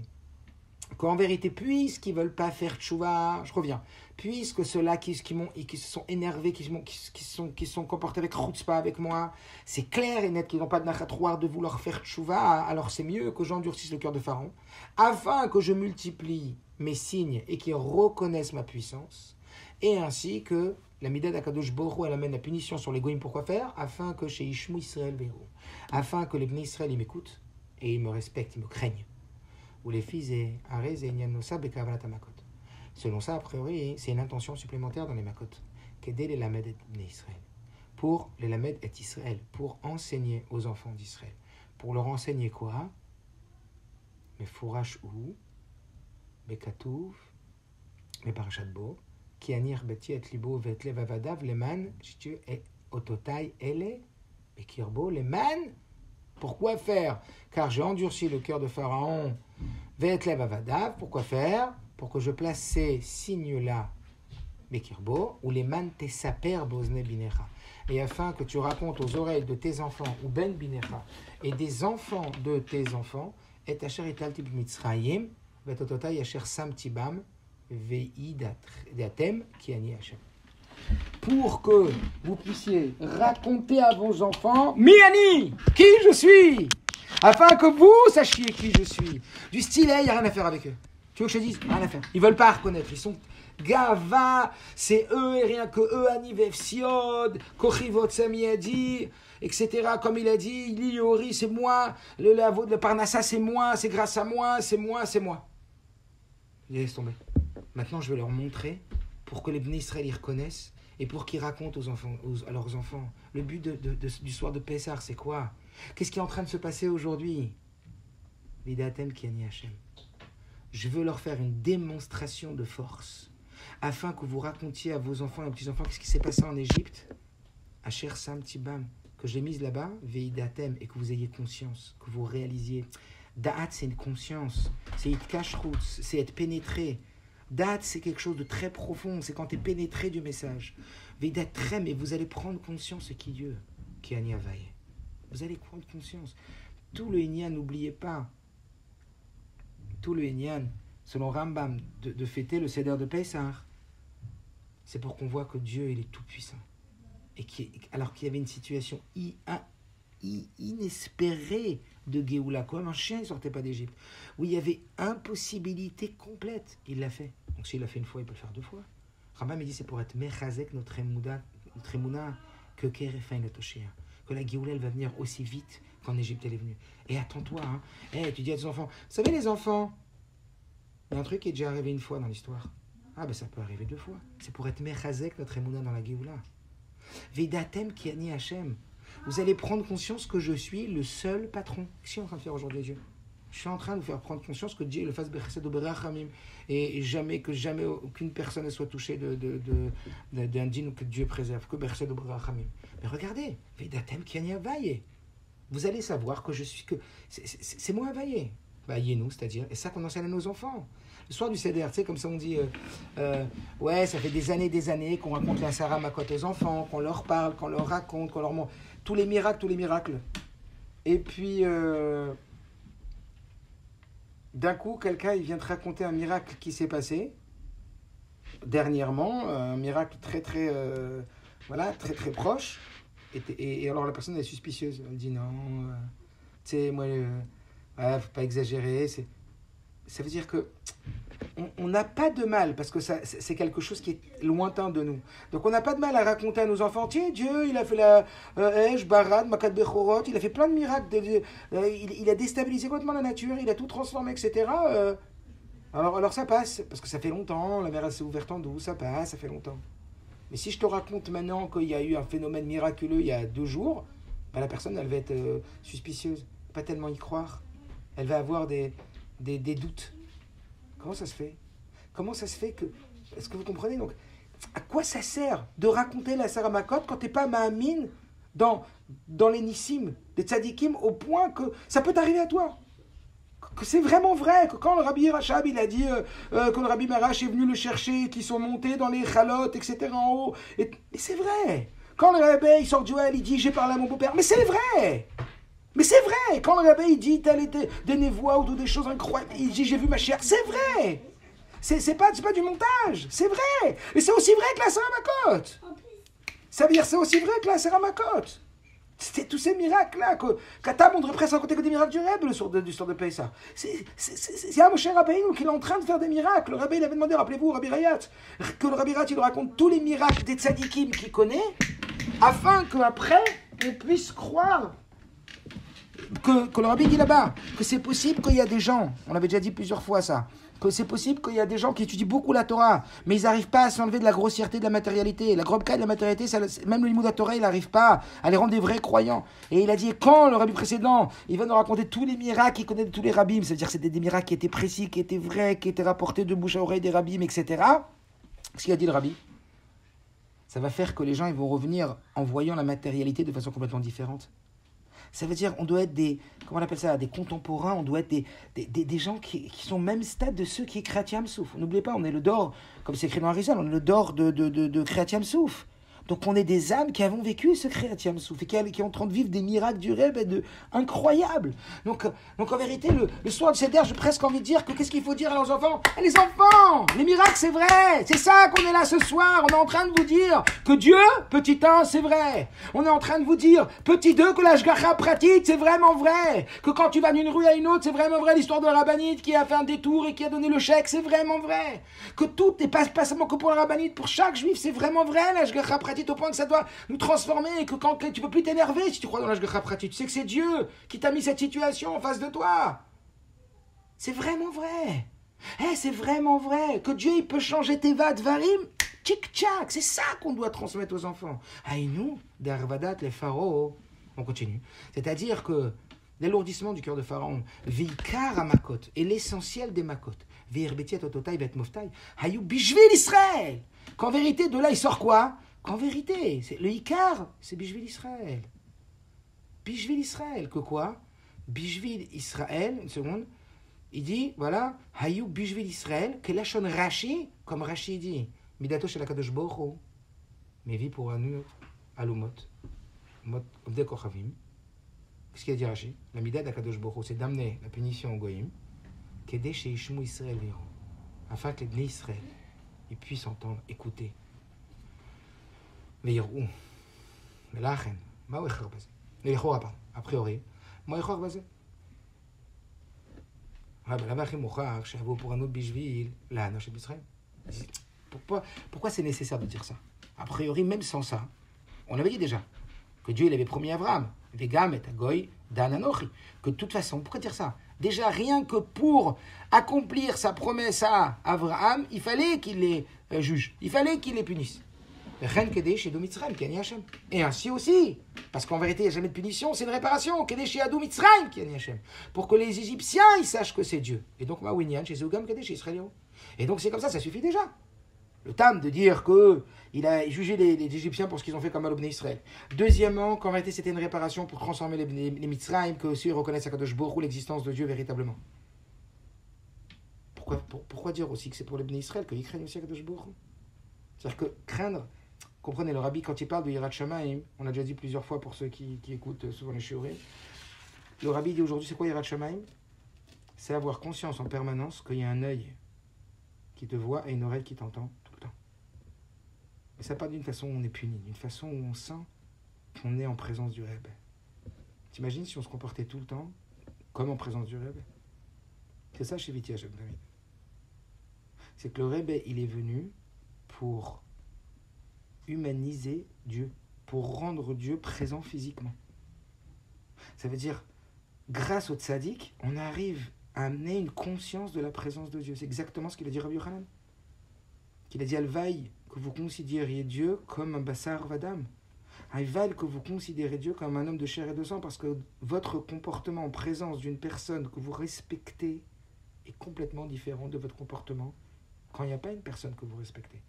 S1: Qu'en vérité, puisqu'ils ne veulent pas faire tchouva, je reviens, puisque ceux-là qui se sont énervés, qui sont comportés avec chutzpah avec moi, c'est clair et net qu'ils n'ont pas de nachatroir de vouloir faire tchouva, alors c'est mieux que j'endurcisse le cœur de Pharaon, afin que je multiplie mes signes et qu'ils reconnaissent ma puissance, et ainsi que la Midah d'Akadosh Baruch Hu, elle amène la punition sur les goïms, pourquoi faire? Afin que chez Ishmu Israël Verou, afin que les Bnei Israël ils m'écoutent, et ils me respectent, ils me craignent. Ou les fils et Arez et Nyanosa Bekavanat Makot. Selon ça, a priori, c'est une intention supplémentaire dans les Makot. Qu'aider les Lamed et Israël. Pour les Lamed et Israël, pour enseigner aux enfants d'Israël. Pour leur enseigner quoi? Mais Fourash ou, Bekatouv, mais Parashat Bo, qui anir Beti et Libo, Vetle Vavadav, Leman, et Ototai, Ele, Bekirbo, Leman, Pourquoi faire? Car j'ai endurci le cœur de Pharaon. Ve'etlev avadav. Pourquoi faire? Pour que je place ces signes-là, Bekirbo, ou les man tesaper bozne binecha. Et afin que tu racontes aux oreilles de tes enfants, ou ben binecha, et des enfants de tes enfants, et asher italti b'mitzrayim, ve'totota yasher sam tibam, ve'idatem ki ani Hashem. Pour que vous puissiez raconter à vos enfants, Miani, qui je suis, afin que vous sachiez qui je suis. Du style, il n'y a rien à faire avec eux. Tu veux que je te dise? Rien à faire. Ils ne veulent pas reconnaître. Ils sont gava, c'est eux et rien que eux, Anivev Siod, Kochivot Samiadi, etc. Comme il a dit, Liori, c'est moi, le Parnassa, c'est moi, c'est grâce à moi, c'est moi, c'est moi. Ils laissent tomber. Maintenant, je vais leur montrer pour que les Bnei Israël y reconnaissent et pour qu'ils racontent à leurs enfants. Le but du soir de Pessah, c'est quoi? Qu'est-ce qui est en train de se passer aujourd'hui? Vidatem ki ani Hashem. Je veux leur faire une démonstration de force afin que vous racontiez à vos enfants et aux petits-enfants qu'est-ce qui s'est passé en Égypte. Asher Sam Tibam, que j'ai mise là-bas, Veidatem, et que vous ayez conscience, que vous réalisiez. Da'at, c'est une conscience, c'est Itkashrut, c'est être pénétré. Da'at, c'est quelque chose de très profond, c'est quand tu es pénétré du message. Veidatrem, et vous allez prendre conscience qui Dieu, qui Ani Havaye. Vous allez prendre conscience. Tout le Inyan, n'oubliez pas, tout le Inyan, selon Rambam, de fêter le Seder de Pessah, c'est pour qu'on voit que Dieu, il est tout-puissant. Et alors qu'il y avait une situation inespérée de Géoula, comme un chien ne sortait pas d'Égypte, où il y avait impossibilité complète, il l'a fait. Donc s'il l'a fait une fois, il peut le faire deux fois. Rambam, il dit, c'est pour être mechazek notre émouna, que Kerefin le Toshia, que la Géoula, elle va venir aussi vite qu'en Égypte, elle est venue. Et attends-toi, hein. Tu dis à tes enfants, vous savez les enfants, il y a un truc qui est déjà arrivé une fois dans l'histoire. Ah ben ça peut arriver deux fois. C'est pour être mechazek notre émouna dans la Géoula. Veidatem ki ani Hashem. Vous allez prendre conscience que je suis le seul patron. Qu'est-ce que je suis en train de faire aujourd'hui, Dieu? Je suis en train de vous faire prendre conscience que Dieu le fasse bechesed ou berachamim et jamais aucune personne ne soit touchée d'un dîne que Dieu préserve, que bechesed ou berachamim. Mais regardez, Veidatem ki ani Havaye. Vous allez savoir que je suis que c'est moi Havaye. Nous, c'est-à-dire, et ça qu'on enseigne à nos enfants. Le soir du Seder, tu sais, comme ça on dit, ouais, ça fait des années qu'on raconte la Sarah Makot aux enfants, qu'on leur parle, qu'on leur raconte, qu'on leur montre tous les miracles. Et puis, d'un coup, quelqu'un, il vient te raconter un miracle qui s'est passé, dernièrement, un miracle très proche, et alors la personne, elle est suspicieuse. Elle dit, non, tu sais, moi, faut pas exagérer, ça veut dire que on n'a pas de mal, parce que c'est quelque chose qui est lointain de nous. Donc on n'a pas de mal à raconter à nos enfants, tiens, Dieu, il a fait la Barad, Makat Bechorot, il a fait plein de miracles, il a déstabilisé complètement la nature, il a tout transformé, etc. Alors ça passe, parce que ça fait longtemps, la mer s'est ouverte en douce, ça passe, ça fait longtemps. Mais si je te raconte maintenant qu'il y a eu un phénomène miraculeux il y a 2 jours, la personne, elle va être suspicieuse, pas tellement y croire. Elle va avoir des doutes. Comment ça se fait? Que... Est-ce que vous comprenez? Donc, à quoi ça sert de raconter la Sarah Makot quand tu n'es pas Mahamine dans les Nissim, des Tzadikim, au point que ça peut t'arriver à toi? Que c'est vraiment vrai, que quand le Rabbi Rachab, il a dit que le Rabbi Marash est venu le chercher, qu'ils sont montés dans les chalotes, etc. en haut. Et c'est vrai. Quand le Rabbi, il sort du Well, il dit, j'ai parlé à mon beau-père. Mais c'est vrai. Mais c'est vrai, quand le rabbin il dit tel était des névois ou des choses incroyables, il dit j'ai vu ma chair, c'est vrai. C'est pas du montage, c'est vrai. Et c'est aussi vrai que la Sarah Makot. Ça veut dire c'est aussi vrai que la Sarah Makot. C'était tous ces miracles-là que Katam, on devrait presque raconter que des miracles du Rebbe du soir de Pessah. C'est un Moshe Rabbeinu qui est en train de faire des miracles. Le Rabbi il avait demandé, rappelez-vous, au Rabbi Rayat, que le Rabbi Rayat il raconte tous les miracles des tzadikim qu'il connaît, afin qu'après on puisse croire que le Rabbi dit là-bas, que c'est possible qu'il y a des gens, on avait déjà dit plusieurs fois ça, que c'est possible qu'il y a des gens qui étudient beaucoup la Torah, mais ils n'arrivent pas à s'enlever de la grossièreté de la matérialité. La grobka de la matérialité, même le limud de la Torah, il n'arrive pas à les rendre des vrais croyants. Et il a dit, quand le Rabbi précédent, il va nous raconter tous les miracles qu'il connaît de tous les rabbis, c'est-à-dire que c'était des miracles qui étaient précis, qui étaient vrais, qui étaient rapportés de bouche à oreille des rabbis, etc. Ce qu'il a dit le Rabbi, ça va faire que les gens ils vont revenir en voyant la matérialité de façon complètement différente. Ça veut dire on doit être des, comment on appelle ça, des contemporains, on doit être des gens qui sont au même stade de ceux qui est Kriyat Souf. N'oubliez pas, on est le Dor, comme c'est écrit dans Arizal, on est le Dor de Kriyat Souf. Donc on est des âmes qui avons vécu ce Kriyat Souf et qui sont en train de vivre des miracles du Rebbe incroyables. Donc en vérité, le soir de Seder, j'ai presque envie de dire que qu'est-ce qu'il faut dire à nos enfants? Les enfants, les miracles c'est vrai, c'est ça qu'on est là ce soir. On est en train de vous dire que Dieu, petit 1, c'est vrai. On est en train de vous dire, petit 2, que la Shgacha pratique, c'est vraiment vrai. Que quand tu vas d'une rue à une autre, c'est vraiment vrai. L'histoire de la rabbinite qui a fait un détour et qui a donné le chèque, c'est vraiment vrai. Que tout n'est pas seulement que pour la rabbinite, pour chaque juif, c'est vraiment vrai la Shgacha pratique. Au point que ça doit nous transformer et que quand tu peux plus t'énerver si tu crois dans l'Ashgacha pratique, tu sais que c'est Dieu qui t'a mis cette situation en face de toi. C'est vraiment vrai. C'est vraiment vrai que Dieu il peut changer tes vades varim, tchic-tchac. C'est ça qu'on doit transmettre aux enfants. Aïnou, d'Arvadat, les pharaons. On continue. C'est-à-dire que l'alourdissement du cœur de Pharaon, Vikar à Makot, est l'essentiel des Makot. Virbetiet ototai bet moftai, hayou bishvil Israël. Qu'en vérité, de là, il sort quoi? Qu'en vérité, le Ikar, c'est Bishvil Israël. Bishvil Israël, que quoi? Bishvil Israël, une seconde, il dit, voilà, Hayou Bishvil Israël, que Lachon Rashi, comme Rashi dit, Midato shel HaKadosh Baruch Hu, Mevi pour Anu Alumot, Mot Obde Kochavim. Qu'est-ce qu'il a dit Rashi? La Midat d'Akadosh Baruch Hu, c'est d'amener la punition au Goïm, Kedé chez Ishmu Israël Viro, afin que les Bnei Israël, ils puissent entendre, écouter. ויראו, ולכן, מהו איחר בזה? לכאורה, אפריורי, מה איחר בזה? אבל למה הכי מוכח שיבואו פורענות בשביל להענש את מצרים? Pourquoi c'est nécessaire de dire ça? A priori, même sans ça, on avait dit déjà que Dieu il avait promis à Abraham, Vegam et Agoy d'Ananochi, que de toute façon, pourquoi dire ça? Déjà, rien que pour accomplir sa promesse à Abraham, il fallait qu'il les juge, il fallait qu'il les punisse. Et ainsi aussi, parce qu'en vérité, il n'y a jamais de punition, c'est une réparation. Pour que les Égyptiens ils sachent que c'est Dieu. Et donc, et donc c'est comme ça suffit déjà. Le tam de dire qu'il a jugé les Égyptiens pour ce qu'ils ont fait comme mal au Bnei Israël. Deuxièmement, qu'en réalité, c'était une réparation pour transformer les Mitzrayim, que aussi ils reconnaissent Akadosh Baruch Hu, l'existence de Dieu véritablement. Pourquoi dire aussi que c'est pour les Bnei Israël qu'ils craignent aussi Akadosh Baruch Hu? C'est-à-dire que craindre. Comprenez, le rabbi, quand il parle de Yirat Shamayim, on a déjà dit plusieurs fois pour ceux qui écoutent souvent les shiurim, le rabbi dit aujourd'hui, c'est quoi Yirat Shamayim? C'est avoir conscience en permanence qu'il y a un œil qui te voit et une oreille qui t'entend tout le temps. Mais ça pas d'une façon où on est puni, d'une façon où on sent qu'on est en présence du Rebbe. T'imagines si on se comportait tout le temps comme en présence du Rebbe? C'est ça chez Viti Hashem David. C'est que le Rebbe, il est venu pour humaniser Dieu, pour rendre Dieu présent physiquement. Ça veut dire, grâce au tzaddik, on arrive à amener une conscience de la présence de Dieu. C'est exactement ce qu'il a dit Rabbi Yochanan. Qu'il a dit, Alvaï, que vous considériez Dieu comme un bassar vadam. Alvaï, que vous considérez Dieu comme un homme de chair et de sang, parce que votre comportement en présence d'une personne que vous respectez est complètement différent de votre comportement quand il n'y a pas une personne que vous respectez.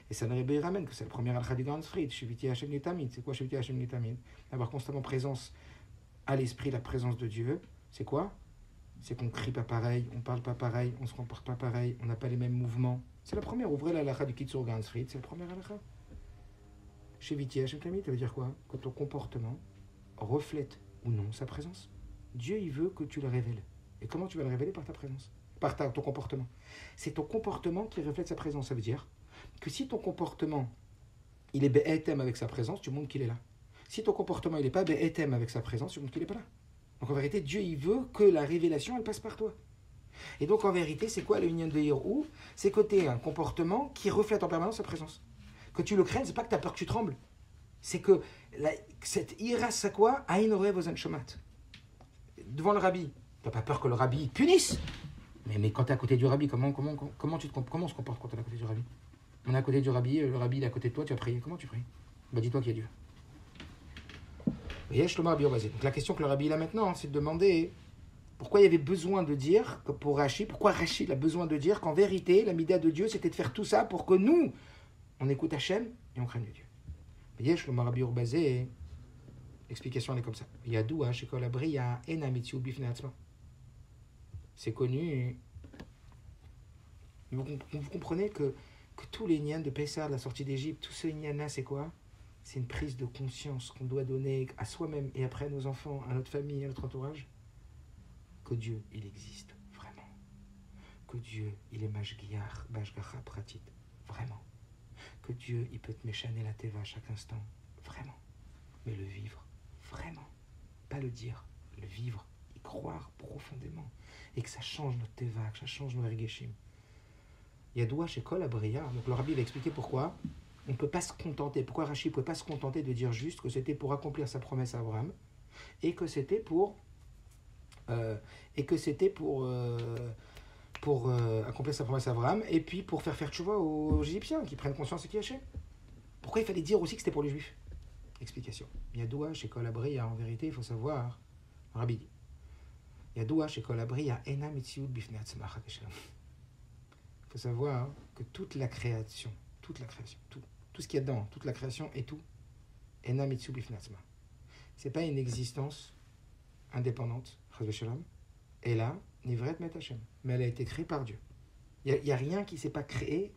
S1: Et ça ne ramène que c'est le premier alcha du Grand Frid, Shiviti Hashem Nitamid. C'est quoi Shiviti Hashem Nitamid? Avoir constamment présence à l'esprit, la présence de Dieu. C'est quoi? C'est qu'on ne crie pas pareil, on ne parle pas pareil, on ne se comporte pas pareil, on n'a pas les mêmes mouvements. C'est la première. Ouvrez l'alcha du Kitzur Grand Frid, c'est la première alcha. Shiviti Hashem Nitamid, ça veut dire quoi? Que ton comportement reflète ou non sa présence. Dieu, il veut que tu le révèles. Et comment tu vas le révéler? Par ta présence, par ton comportement. C'est ton comportement qui reflète sa présence. Ça veut dire que si ton comportement il est be'etem avec sa présence, tu montres qu'il est là. Si ton comportement il n'est pas be'etem avec sa présence, tu montres qu'il n'est pas là. Donc en vérité, Dieu il veut que la révélation elle passe par toi. Et donc en vérité, c'est quoi le union de Hirou? C'est que tu aies un comportement qui reflète en permanence sa présence. Que tu le craignes, c'est pas que tu as peur que tu trembles. C'est que cette ira, c'est quoi? Aïnoré vos anshomat. Devant le rabbi, tu n'as pas peur que le rabbi punisse. Mais quand tu es à côté du rabbi, comment on se comporte quand tu es à côté du rabbi? On est à côté du rabbi, le rabbi il est à côté de toi, tu as prié. Comment tu pries? Bah dis-toi qu'il y a Dieu. Donc la question que le rabbi a maintenant, c'est de demander pourquoi il y avait besoin de dire, que pour Rashi, pourquoi Rashi il a besoin de dire qu'en vérité, la mida de Dieu, c'était de faire tout ça pour que nous, on écoute Hachem et on craigne Dieu. L'explication, elle est comme ça. Yadoua, shekol abriya, ena mitziut bifnei atzma. C'est connu. Vous comprenez que tous les nians de Pessah, de la sortie d'Égypte, tout ce nian-là, c'est quoi? C'est une prise de conscience qu'on doit donner à soi-même et après à nos enfants, à notre famille, à notre entourage. Que Dieu, il existe, vraiment. Que Dieu, il est Mashgiach, Bashgacha Pratit, vraiment. Que Dieu, il peut te méchaner la teva à chaque instant, vraiment. Mais le vivre, vraiment. Pas le dire, le vivre, y croire profondément. Et que ça change notre teva, que ça change nos regeshim. Yadoua shekol abriya. Donc le rabbi va expliquer pourquoi on ne peut pas se contenter, pourquoi Rashi ne pouvait pas se contenter de dire juste que c'était pour accomplir sa promesse à Abraham et que c'était pour accomplir sa promesse à Abraham et puis pour faire tchouva aux Égyptiens qui prennent conscience de qui Hachem. Pourquoi il fallait dire aussi que c'était pour les Juifs? Explication. Yadoua shekol abriya, en vérité, il faut savoir, le rabbi dit, Yadoua shekol abriya ena mitziut bifnei atzma chas v'shalom. Il faut savoir que toute la création, tout ce qu'il y a dedans, toute la création et tout, ena mitziut bifnei atzma. C'est pas une existence indépendante, chas v'shalom, et là, nivret met Hashem, mais elle a été créée par Dieu. Il n'y a rien qui ne s'est pas créé,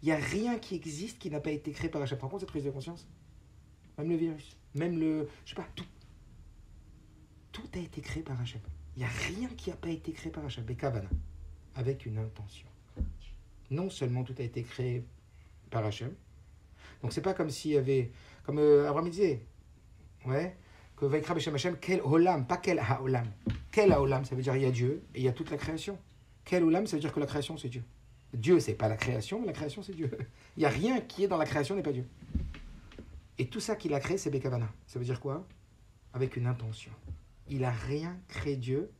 S1: il n'y a rien qui existe qui n'a pas été créé par Hashem. Tu te rends compte cette prise de conscience? Même le virus, même tout. Tout a été créé par Hashem. Il n'y a rien qui n'a pas été créé par Hashem. Bekavana, avec une intention. Non seulement tout a été créé par Hashem, donc c'est pas comme s'il y avait, comme Abraham disait, ouais, que Vaikra Beshem Hashem, quel olam, pas quel haolam. Quel haolam, ça veut dire il y a Dieu et il y a toute la création. Quel olam, ça veut dire que la création c'est Dieu. Dieu c'est pas la création, mais la création c'est Dieu. Il n'y a rien qui est dans la création n'est pas Dieu. Et tout ça qu'il a créé c'est Bekavana. Ça veut dire quoi? Avec une intention. Il a rien créé Dieu.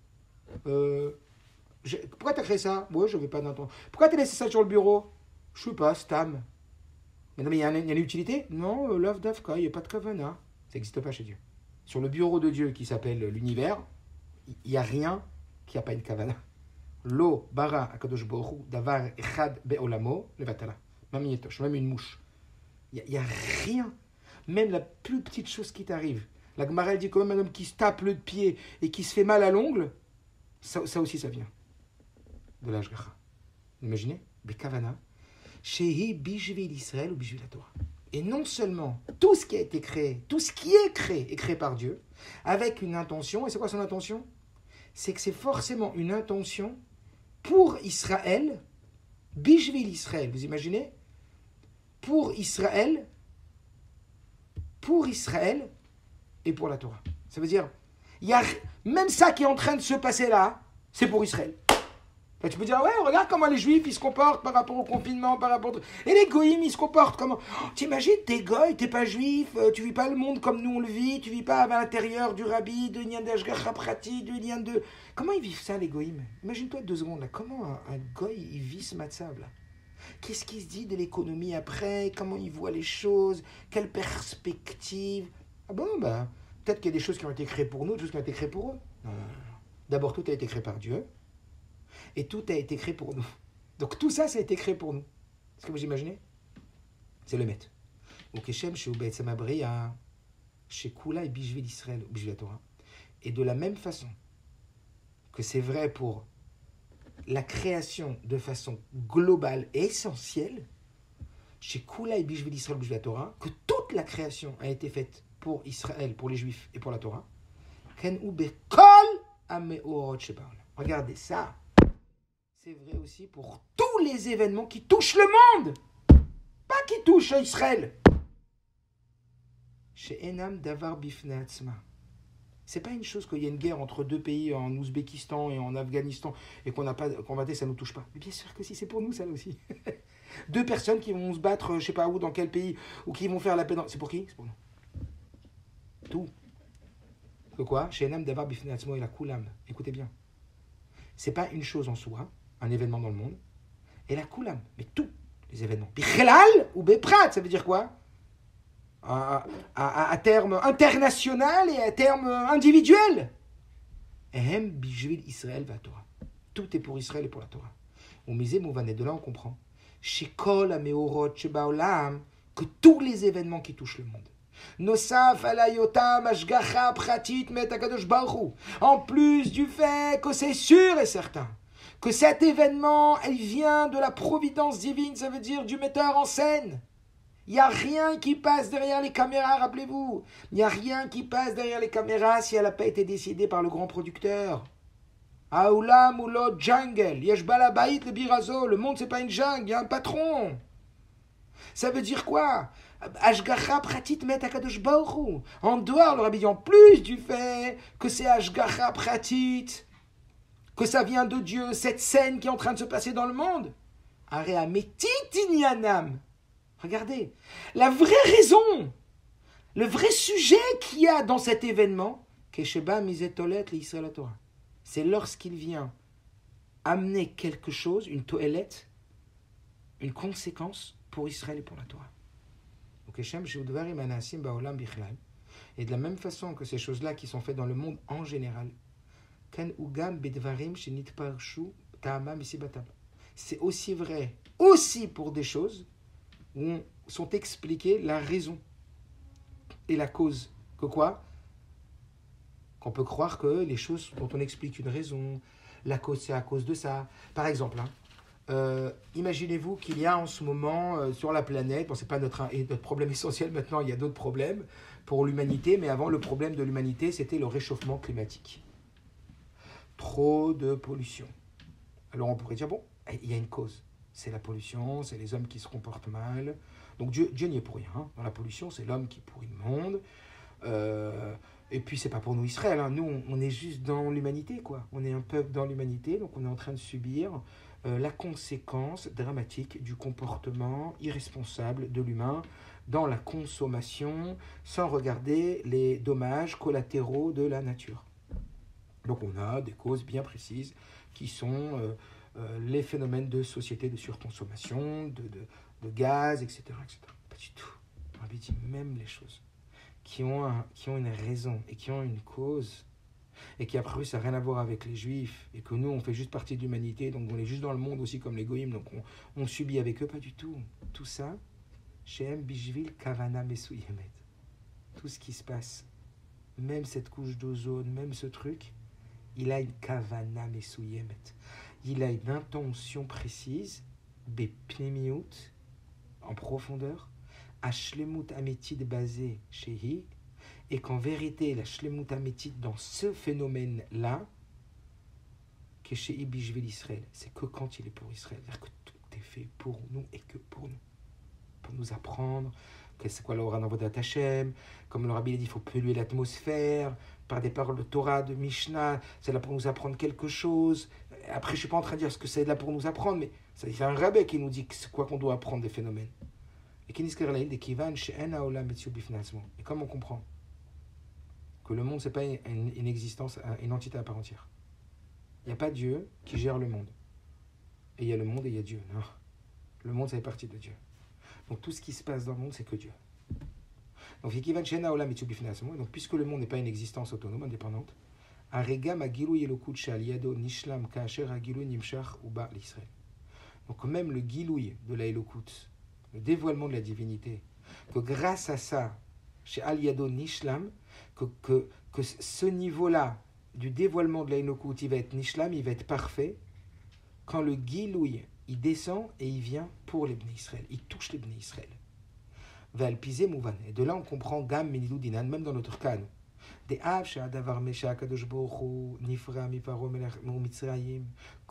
S1: Pourquoi tu as créé ça? Moi, je n'avais pas d'intention. Pourquoi tu as laissé ça sur le bureau? Je ne sais pas, Stam. Mais non, mais il y a une utilité? Non, Love Dafka, il n'y a pas de Kavana. Ça n'existe pas chez Dieu. Sur le bureau de Dieu qui s'appelle l'univers, il n'y a rien qui n'a pas une Kavana. Lo, bara, akadosh bohu, davar, echad, be'olamo, levatala. Même une mouche. Il n'y a rien. Même la plus petite chose qui t'arrive. La Gemara dit quand même un homme qui se tape le pied et qui se fait mal à l'ongle, ça aussi ça vient de l'Ashgacha. Imaginez, Bekavana, Shehi Bishvil Israël ou Bishvil la Torah. Et non seulement tout ce qui a été créé, tout ce qui est créé par Dieu, avec une intention. Et c'est quoi son intention? C'est que c'est forcément une intention pour Israël, Bishvil Israël. Vous imaginez? Pour Israël et pour la Torah. Ça veut dire, il y a même ça qui est en train de se passer là, c'est pour Israël. Là, tu peux dire, ouais, regarde comment les Juifs, ils se comportent par rapport au confinement, par rapport... Et les Goïms, ils se comportent comment? T'imagines, t'es Goï, t'es pas Juif, tu vis pas le monde comme nous on le vit, tu vis pas à l'intérieur du Rabbi, de Nyan d'Ashgacha Prati, de Nyan de... Comment ils vivent ça, les Goïms? Imagine-toi 2 secondes, là, comment un Goï, il vit ce matzav, là? Qu'est-ce qu'il se dit de l'économie après? Comment il voit les choses? Quelle perspective? Ah bon, peut-être qu'il y a des choses qui ont été créées pour nous, des choses qui ont été créées pour eux. Non. D'abord, tout a été créé par Dieu. Et tout a été créé pour nous. Donc tout ça, ça a été créé pour nous. Est-ce que vous imaginez? C'est le maître. Et de la même façon que c'est vrai pour la création de façon globale et essentielle, chez Kula et Bishvil Israël Bishvil la Torah, que toute la création a été faite pour Israël, pour les Juifs et pour la Torah. Regardez ça. C'est vrai aussi pour tous les événements qui touchent le monde, pas qui touchent Israël. Chez Enam Davar Bifnei Atzma. C'est pas une chose qu'il y a une guerre entre 2 pays en Ouzbékistan et en Afghanistan et qu'on n'a pas combattu, ça nous touche pas. Mais bien sûr que si, c'est pour nous ça aussi. 2 personnes qui vont se battre, je sais pas où, dans quel pays, ou qui vont faire la paix. C'est pour qui? C'est pour nous. Tout. Que quoi? Chez Enam Davar Bifnei Atzma et la Kulam. Écoutez bien. C'est pas une chose en soi, un événement dans le monde, et la Kulam, mais tous les événements. Bichelal ou Beprat, ça veut dire quoi? À terme international et à terme individuel. Ehem Bishvil Israël va Torah. Tout est pour Israël et pour la Torah. On misait Mouvanet, de là on comprend. Shekol Ameorot Shebaolam, que tous les événements qui touchent le monde, Nosaf alayotam ashgacha pratit met akadosh baruch hu. En plus du fait que c'est sûr et certain que cet événement, il vient de la providence divine, ça veut dire du metteur en scène. Il n'y a rien qui passe derrière les caméras, rappelez-vous. Il n'y a rien qui passe derrière les caméras si elle n'a pas été décidée par le grand producteur. Aoulam ou l'autre jungle, yesh balabaït le birazo, le monde c'est pas une jungle, il y a un patron. Ça veut dire quoi? Ashgacha pratit met akadosh baruch hu. En dehors, le rabbi dit en plus du fait que c'est Ashgacha pratit, que ça vient de Dieu, cette scène qui est en train de se passer dans le monde. Area metit inyanam. Regardez, la vraie raison, le vrai sujet qu'il y a dans cet événement, Kesheba mizetolet l'Israël Torah, c'est lorsqu'il vient amener quelque chose, une toélette, une conséquence pour Israël et pour la Torah. Et de la même façon que ces choses-là qui sont faites dans le monde en général, c'est aussi vrai, aussi pour des choses où sont expliquées la raison et la cause. Que quoi? Qu'on peut croire que les choses dont on explique une raison, la cause c'est à cause de ça. Par exemple, imaginez-vous qu'il y a en ce moment sur la planète, bon c'est pas notre problème essentiel maintenant, il y a d'autres problèmes pour l'humanité, mais avant le problème de l'humanité c'était le réchauffement climatique. Trop de pollution. Alors on pourrait dire, bon, il y a une cause. C'est la pollution, c'est les hommes qui se comportent mal. Donc Dieu n'y est pour rien. Hein. Dans la pollution, c'est l'homme qui pourrit le monde. Et puis, c'est pas pour nous Israël. Hein. Nous, on est juste dans l'humanité, quoi. On est un peuple dans l'humanité, donc on est en train de subir la conséquence dramatique du comportement irresponsable de l'humain dans la consommation, sans regarder les dommages collatéraux de la nature. Donc on a des causes bien précises qui sont les phénomènes de société de surconsommation, de gaz, etc., etc. Pas du tout. On avait dit même les choses qui ont une raison et qui ont une cause et qui après ça n'a rien à voir avec les juifs et que nous on fait juste partie de l'humanité, donc on est juste dans le monde aussi comme les goïms, donc on subit avec eux, pas du tout. Tout ça, Shem Bishvil Kavana Mesuyemet. Tout ce qui se passe, même cette couche d'ozone, même ce truc, il a une Kavana Mesuyemet. Il a une intention précise, Bepnimiut, en profondeur, à Shlemut Ametid basé chez Hi, et qu'en vérité, la Shlemut Ametid dans ce phénomène-là, que chez Ibishvel Israël, c'est que quand il est pour Israël, c'est-à-dire que tout est fait pour nous et que pour nous. Pour nous apprendre, c'est quoi l'aura dans votre Hashem, comme le Rabbi l'a dit, il faut polluer l'atmosphère, par des paroles de Torah, de Mishnah, c'est là pour nous apprendre quelque chose. Après, je ne suis pas en train de dire ce que c'est là pour nous apprendre, mais c'est un rabbin qui nous dit c'est quoi qu'on doit apprendre des phénomènes. Et comme on comprend que le monde, ce n'est pas une existence, une entité à part entière. Il n'y a pas Dieu qui gère le monde. Et il y a le monde et il y a Dieu. Non. Le monde, ça fait partie de Dieu. Donc tout ce qui se passe dans le monde, c'est que Dieu. Donc, puisque le monde n'est pas une existence autonome, indépendante, donc même le gilouï de la Elokut, le dévoilement de la divinité, que grâce à ça, chez Aliado Nishlam, que ce niveau-là du dévoilement de la Elokut, il va être Nishlam, il va être parfait, quand le gilouï, il descend et il vient pour les Bnei Israël, il touche les Bnei Israël. Et de là on comprend Gam Menilou Dinan, même dans notre cas, que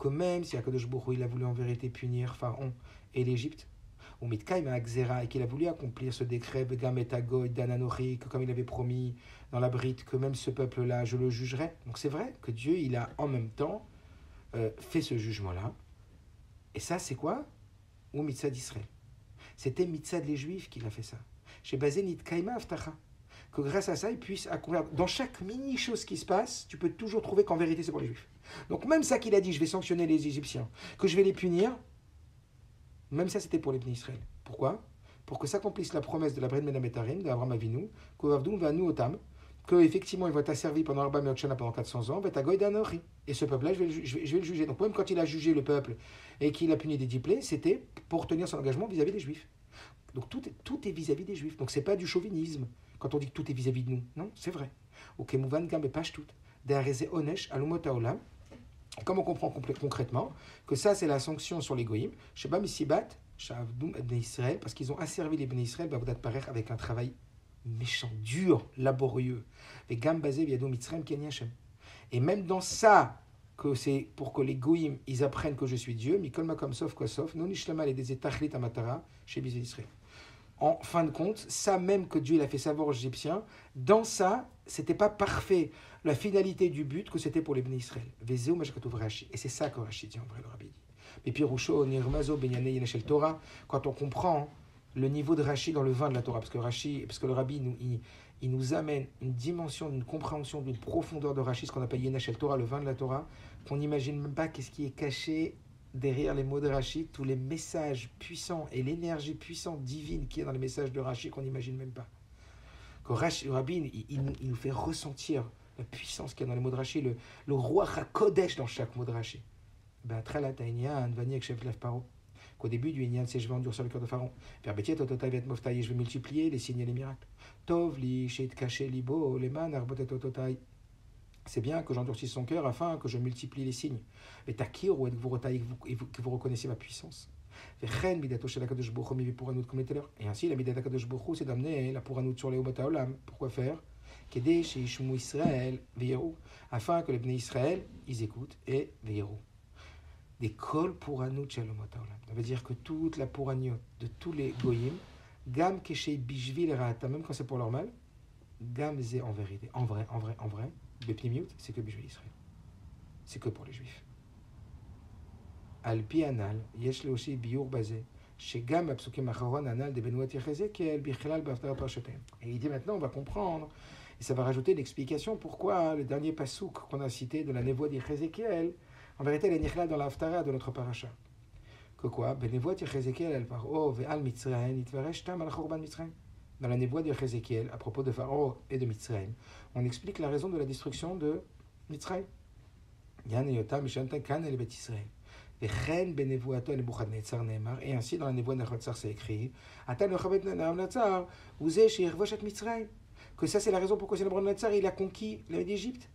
S1: même si Akadosh Baruch Hu il a voulu en vérité punir Pharaon et l'Égypte, et qu'il a voulu accomplir ce décret, que comme il avait promis dans la Brite, que même ce peuple-là, je le jugerai. Donc c'est vrai que Dieu, il a en même temps fait ce jugement-là. Et ça, c'est quoi? Ou Mitzvah d'Israël. C'était Mitzvah des Juifs qu'il a fait ça. Chez Bazenit Kaima Aftacha. Que grâce à ça, ils puissent accomplir. Dans chaque mini-chose qui se passe, tu peux toujours trouver qu'en vérité, c'est pour les Juifs. Donc même ça qu'il a dit, je vais sanctionner les Égyptiens, que je vais les punir, même ça, c'était pour les Bnei Israël. Pourquoi? Pour que s'accomplisse la promesse de la Bred Menametarim, d'Abraham Avinu, qu'Avdoum va nous otam, qu'effectivement, il va être asservi pendant Arba Meotchana pendant 400 ans, et ce peuple-là, je vais le juger. Donc même quand il a jugé le peuple et qu'il a puni des diplés, c'était pour tenir son engagement vis-à-vis des Juifs. Donc tout est vis-à-vis des Juifs. Donc c'est pas du chauvinisme quand on dit que tout est vis-à-vis de nous. Non, c'est vrai. Ok, mouvan gam et pashtout. Dereze onesh alumot haolam. Comme on comprend concrètement que ça, c'est la sanction sur les goïms. Sheba misibat, shavdum et Israël, parce qu'ils ont asservi les Bnei Israël, bavodat parer avec un travail méchant, dur, laborieux. Et gam basé viado mitzrayim ken Hashem. Et même dans ça, que c'est pour que les goïms, ils apprennent que je suis Dieu, mikol makom sof quoi sof, non ishlama les des tachlit amatara chez Bnei Israël. En fin de compte, ça même que Dieu il a fait savoir aux Égyptiens, dans ça, c'était pas parfait. La finalité du but que c'était pour les Bnei Israël. Et c'est ça que Rashi dit en vrai, le Rabbi dit. Mais Pirusho, Nirmazo, Benyane, Yeneshel Torah, quand on comprend le niveau de Rashi dans le vin de la Torah, parce que le Rabbi il nous amène une dimension, une compréhension, d'une profondeur de Rashi, ce qu'on appelle Yeneshel Torah, le vin de la Torah, qu'on n'imagine même pas qu'est-ce qui est caché derrière les mots de Rashi, tous les messages puissants et l'énergie puissante divine qui est dans les messages de Rashi qu'on n'imagine même pas. Que Rashi, le Rabbi, il nous fait ressentir la puissance qu'il y a dans les mots de Rashi, le roi HaKodesh dans chaque mot de Rashi. Qu'au début du Inyan, c'est je vais endurcir le cœur de Pharaon. Je vais multiplier les signes et les miracles. C'est bien que j'endurcisse son cœur afin que je multiplie les signes. Et que vous reconnaissiez ma puissance. Et ainsi, la Midat HaKadosh Baruch Hu, c'est d'amener la Pouranout sur les Umot HaOlam. Pourquoi faire? Afin que les Bnei Israël, ils écoutent et veilleront. Des kol Pouranout shel Umot HaOlam. Ça veut dire que toute la Pouranout de tous les Goyim, Gam Keshei Bishvil Ra'ata, même quand c'est pour leur mal, Gam Zé en vérité, en vrai, Bepnimiut, c'est que Bishvil Israël. C'est que pour les Juifs. Al-Pi Anal, Yesh Leoshi Biur Bazé, Shegam Apsukim Acharon Anal de Benoît Yechezekiel, Bichelal Baftara Parchetem. Et il dit maintenant, on va comprendre, et ça va rajouter l'explication pourquoi le dernier pasouk qu'on a cité de la névoie d'Yechezekiel, en vérité, elle est Nichlal dans l'Aftara de notre paracha. Que quoi? Benevoit Yechezekiel, elle part, oh, Ve'al Mitzrayim, Itvaresh Tam al Chorban Mitzrayim. Dans la névoie d'Yechezekiel, à propos de Pharaon et de Mitzrayim, on explique la raison de la destruction de Mitzrayim. Yan et Yotam, Mishantan Kan et le Bet Israël. Et ainsi, dans la névoie de Nebuchadnezzar, c'est écrit que ça, c'est la raison pourquoi Nebuchadnezzar il a conquis l'Égypte.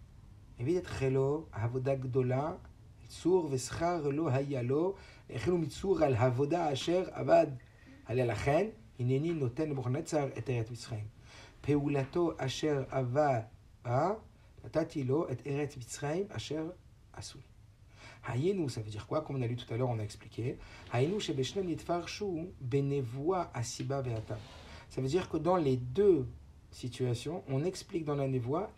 S1: Hayenu, ça veut dire quoi? Comme on a lu tout à l'heure, on a expliqué. Hayenu shebeshnem yitfarshu benevoa asiba ve'atam. Ça veut dire que dans les deux situations, on explique dans la névoie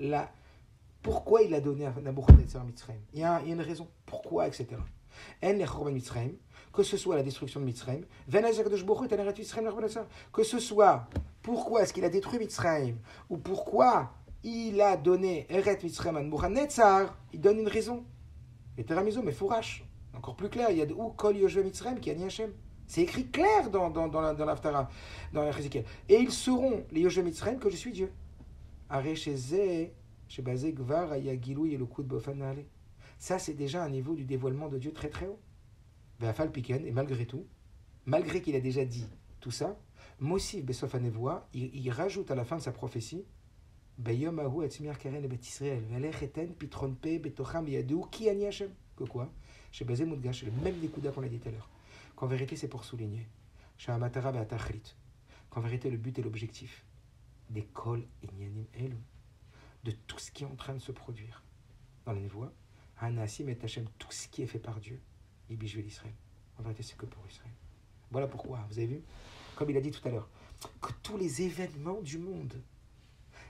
S1: pourquoi il a donné à Nabuchodonosor Mitzrayim. Il y a une raison. Pourquoi, etc. En lechorban Mitzrayim, que ce soit la destruction de Mitzrayim, que ce soit pourquoi est-ce qu'il a détruit Mitzrayim, ou pourquoi il a donné Eret Mitzrayim à Nabuchodonosor, il donne une raison. Et Teramizo, mais fourrache. Encore plus clair, il y a de où Kol Yoshua Mitzrayim qui a ni Hashem. C'est écrit clair dans l'Aftara, dans l'Ézéchiel. Et ils seront les Yoshua Mitzrayim que je suis Dieu. Ça, c'est déjà un niveau du dévoilement de Dieu très très haut. Et malgré tout, malgré qu'il a déjà dit tout ça, Mosif Besof Hanevoa, il rajoute à la fin de sa prophétie que quoi? C'est le même Nikuda qu'on l'a dit tout à l'heure. Qu'en vérité, c'est pour souligner qu'en vérité, le but et l'objectif des kol inyanim elu, de tout ce qui est en train de se produire dans la névoie, Hanasim et Hashem, tout ce qui est fait par Dieu, Ibishvel Israël. En vérité, c'est que pour Israël. Voilà pourquoi, vous avez vu, comme il a dit tout à l'heure, que tous les événements du monde,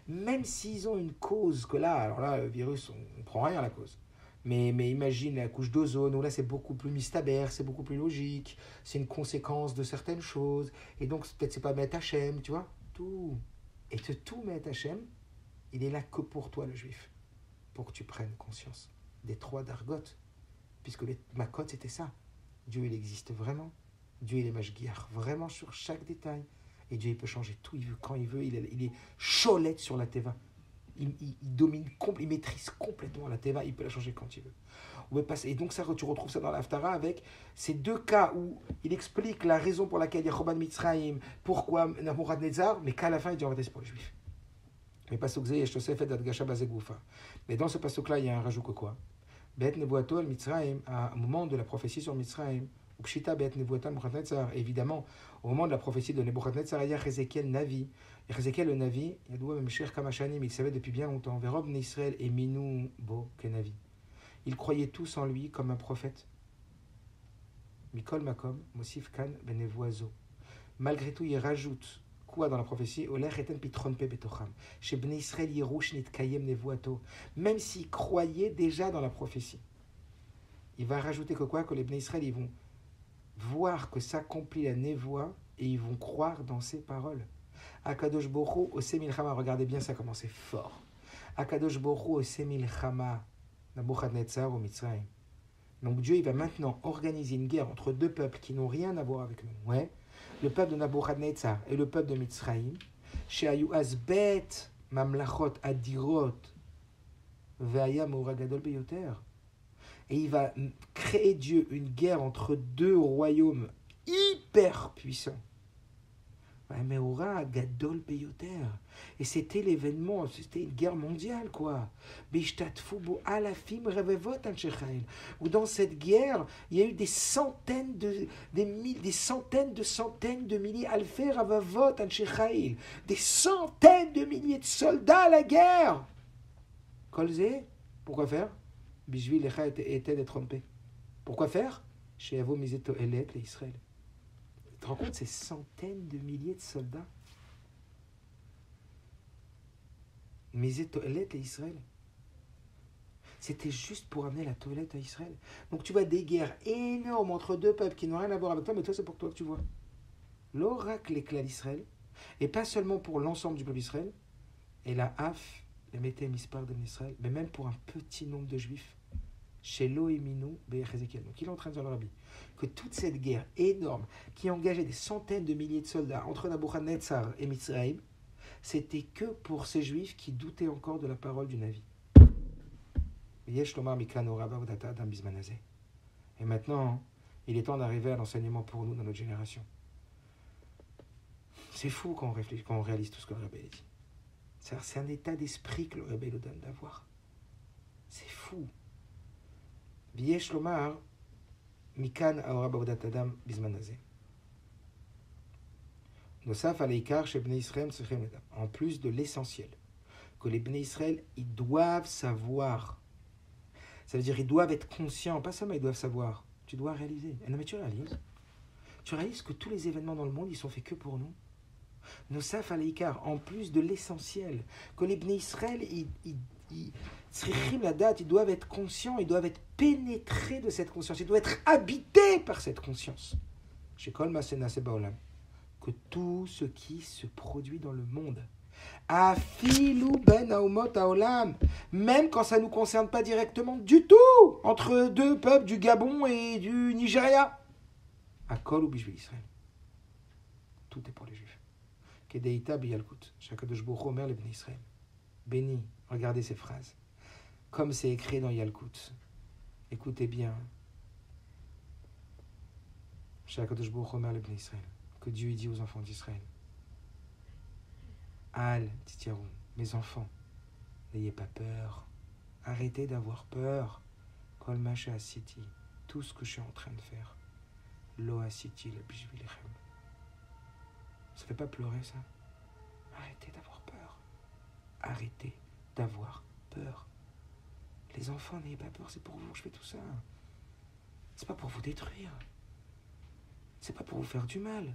S1: même s'ils ont une cause, que là, alors là, le virus, on ne prend rien à la cause. Mais imagine la couche d'ozone, où là c'est beaucoup plus mystère, c'est beaucoup plus logique, c'est une conséquence de certaines choses, et donc peut-être c'est pas Met Hashem, tu vois, tout. Et de tout Met Hashem, il est là que pour toi le juif, pour que tu prennes conscience des trois dargotes, puisque les makot c'était ça. Dieu il existe vraiment, Dieu il est mashgiach vraiment sur chaque détail, et Dieu il peut changer tout, il veut quand il veut, il est cholette sur la teva. Il domine, il maîtrise complètement la teva, il peut la changer quand il veut. Et donc ça, tu retrouves ça dans l'Aftara avec ces deux cas où il explique la raison pour laquelle il y a Choban Mitzrayim, pourquoi Nabuchodonosor, mais qu'à la fin il dit en fait c'est pour les Juifs. Mais dans ce pasuk-là, il y a un rajout que quoi? Bet nevuato al Mitzrayim, au moment de la prophétie sur Mitzrayim, ou pshita bet nevuato al Nebuchadnezzar, évidemment, au moment de la prophétie de Nebuchadnezzar, il y a Ézéchiel Navi. Et Ézéchiel le Navi, il doit même cher Kamashanim, il savait depuis bien longtemps, Verob Israël et Minou Bo Kenavi. Ils croyaient tous en lui comme un prophète. Mikol Makom, Mosif Kan Benevoizo. Malgré tout, il rajoute quoi dans la prophétie? Même s'ils croyaient déjà dans la prophétie. Il va rajouter que quoi? Que les Bnei Israël, ils vont voir que s'accomplit la névoie et ils vont croire dans ses paroles. Akadosh Borou Ose Milchama, regardez bien ça comment c'est fort. Akadosh Borou Ose Milchama, Nabuchadnezzar ou Mitzrayim. Donc Dieu, il va maintenant organiser une guerre entre deux peuples qui n'ont rien à voir avec nous. Ouais. Le peuple de Nabuchadnezzar et le peuple de Mitzrayim, chez Ayu Azbet, Mamlachot, Adirot, Veaya Mouragadol Beyoter. Et il va créer Dieu une guerre entre deux royaumes hyper puissants. Meura Gadol Beyoter. Et c'était l'événement, c'était une guerre mondiale, quoi. Où dans cette guerre, il y a eu des centaines de milliers, Alfer Ravavot Anchechail, des centaines de milliers de soldats à la guerre. Kolze, pourquoi faire? Bijvi Lecha était d'être trompé. Pourquoi faire? Chez Avo Mizeto Elet, les Israël. Tu te rends compte, ces centaines de milliers de soldats? Misé toilette à Israël. C'était juste pour amener la toilette à Israël. Donc tu vois des guerres énormes entre deux peuples qui n'ont rien à voir avec toi, mais toi c'est pour toi que tu vois. L'oracle éclat d'Israël, et pas seulement pour l'ensemble du peuple d'Israël, et la haf, les mété mispar de Israël, mais même pour un petit nombre de juifs. Chez Loéminou, Béhézékiel. Donc il est en train de dire le rabbi que toute cette guerre énorme qui engageait des centaines de milliers de soldats entre Nabuchadnezzar et Mitzrayim, c'était que pour ces juifs qui doutaient encore de la parole du Navi. Et maintenant, il est temps d'arriver à l'enseignement pour nous dans notre génération. C'est fou quand on réfléchit, quand on réalise tout ce que le rabbi dit. C'est un état d'esprit que le rabbi nous donne d'avoir. C'est fou. Viesh lomar mikan aora bavodat adam bizman hazeh. Nosaf aleikar chez Bnei Israël tzrichem ledam. En plus de l'essentiel que les Bnei Israël ils doivent savoir. Ça veut dire ils doivent être conscients, pas seulement ils doivent savoir. Tu dois réaliser. Et non mais tu réalises que tous les événements dans le monde ils sont faits que pour nous. Nosaf aleikar, en plus de l'essentiel que les Bnei Israël ils doivent être conscients, ils doivent être pénétrés de cette conscience, ils doivent être habités par cette conscience. Chez Kol Masena Sebaolam, que tout ce qui se produit dans le monde, Afilu ben Aumot Haolam, même quand ça ne nous concerne pas directement du tout, entre deux peuples du Gabon et du Nigeria, à Kol ou Bishvil Israël, tout est pour les Juifs. Kedeita biyalkut, Shakadosh Baruch Hu omer le Bnei Israël. Béni, regardez ces phrases. Comme c'est écrit dans Yalkut. Écoutez bien. Shakadosh Baruch Hu omer le Bnei Israël. Que Dieu dit aux enfants d'Israël. Al titiarou, mes enfants, n'ayez pas peur. Arrêtez d'avoir peur. Kol masha asiti, tout ce que je suis en train de faire. Lo asiti le bishvilechem. Ça fait pas pleurer ça? Arrêtez d'avoir peur. Arrêtez d'avoir peur. Les enfants, n'ayez pas peur, c'est pour vous que je fais tout ça. C'est pas pour vous détruire. C'est pas pour vous faire du mal.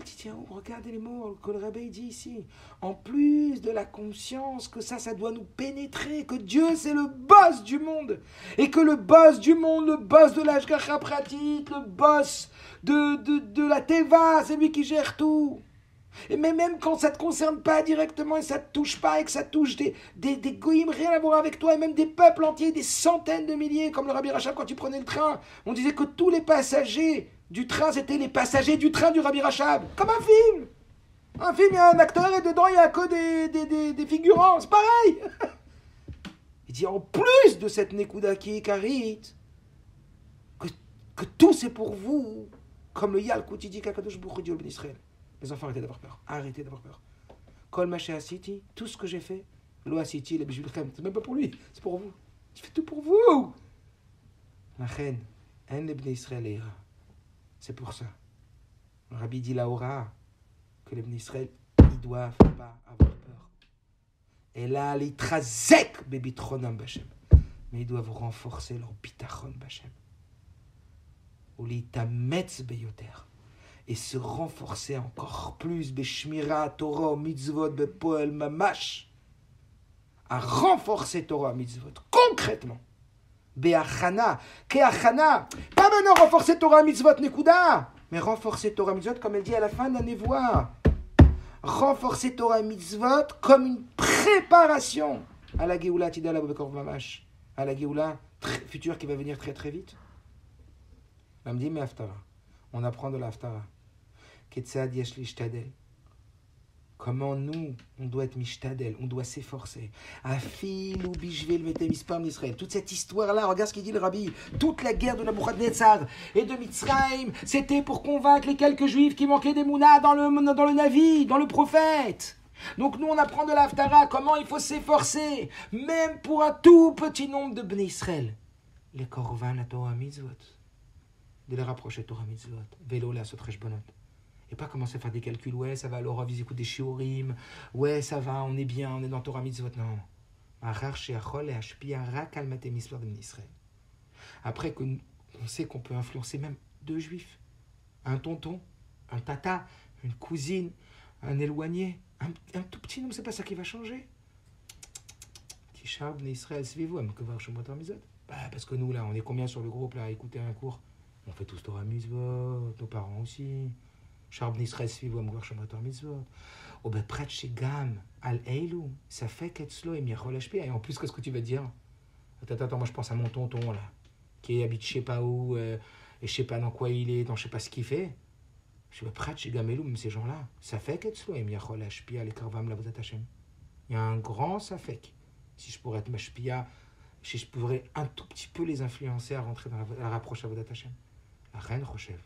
S1: Tiens, regardez les mots que le rabbi dit ici. En plus de la conscience que ça doit nous pénétrer, que Dieu c'est le boss du monde. Et que le boss du monde, le boss de l'Ashgacha pratique, le boss de la Teva, c'est lui qui gère tout. Et même quand ça ne te concerne pas directement et ça ne te touche pas et que ça touche des goïms, rien à voir avec toi, et même des peuples entiers, des centaines de milliers, comme le Rabbi Rachab quand tu prenais le train, on disait que tous les passagers du train, c'était les passagers du train du Rabbi Rachab. Comme un film. Un film, il y a un acteur et dedans, il n'y a que des figurants. C'est pareil. Il dit en plus de cette Nekuda qui est Karit, que tout c'est pour vous, comme le Yalkut, il dit qu'Akadosh Baruch Hu dit au Ben Israël. Les enfants, arrêtez d'avoir peur. Arrêtez d'avoir peur. Kol Masha City, tout ce que j'ai fait, Loa City, la Bijulchem, c'est même pas pour lui, c'est pour vous. Je fais tout pour vous. La reine, un Lebné Israël ira. C'est pour ça. Le Rabbi dit là-haut que les Bnei Israël, ils doivent pas avoir peur. Et là, les trazek bebitronam b'Hashem. Mais ils doivent renforcer leur bitachon b'Hashem. Ou les tametz beyoter. Et se renforcer encore plus beshmira, Torah, mitzvot, bepoel, mamash. À renforcer Torah, mitzvot, concrètement. Be'achana, ke'achana. Pas maintenant renforcer Torah, mitzvot, nekuda. Mais renforcer Torah, mitzvot, comme elle dit à la fin de la névoie. Renforcer Torah, mitzvot, comme une préparation à la Géoula, Tidala, Bobekor, Mamash. À la Géoula future qui va venir très très vite. Elle me dit, mais Haftara. On apprend de la Haftara. Ketzad yesh lishtadel. Comment nous, on doit être mishtadel, on doit s'efforcer. Afil ou bishvel metem ispam d'Israël. Toute cette histoire-là, regarde ce qu'il dit le Rabbi. Toute la guerre de Nabuchodonosor et de Mitzrayim, c'était pour convaincre les quelques juifs qui manquaient d'Emouna dans le Navi, dans le prophète. Donc nous, on apprend de la Haftara comment il faut s'efforcer, même pour un tout petit nombre de Bnei Israël. Les Korvan, la Torah mitzvot. De les rapprocher Torah mitzvot. Vélo, la Sotresh Bonot. Et pas commencer à faire des calculs, ouais, ça va, alors ils écoutent des shiurim, ouais, ça va, on est bien, on est dans Torah mitzvot. Non. Après qu'on sait qu'on peut influencer même deux juifs, un tonton, un tata, une cousine, un éloigné, un tout petit nom, c'est pas ça qui va changer. Parce que nous, là, on est combien sur le groupe, là, à écouter un cours? On fait tous Torah mitzvot, nos parents aussi. Sharb Nisrael Svivom Gor Shomator Mitzvot. Au Beprat chez Gam, Al Eilou, ça fait qu'Etzlo et Miachol HP. Et en plus, qu'est-ce que tu vas dire? Attends, moi je pense à mon tonton là, qui habite je sais pas où, et je sais pas dans quoi il est, dans je sais pas ce qu'il fait. Je suis Beprat chez Gam Eilou, ces gens-là, ça fait qu'Etzlo et Miachol HP, les Karvam Lavodat Hashem. Il y a un grand safek. Si je pourrais être Mashpia, si je pourrais un tout petit peu les influencer à rentrer dans la rapproche Avodat Hashem. La reine Rochev.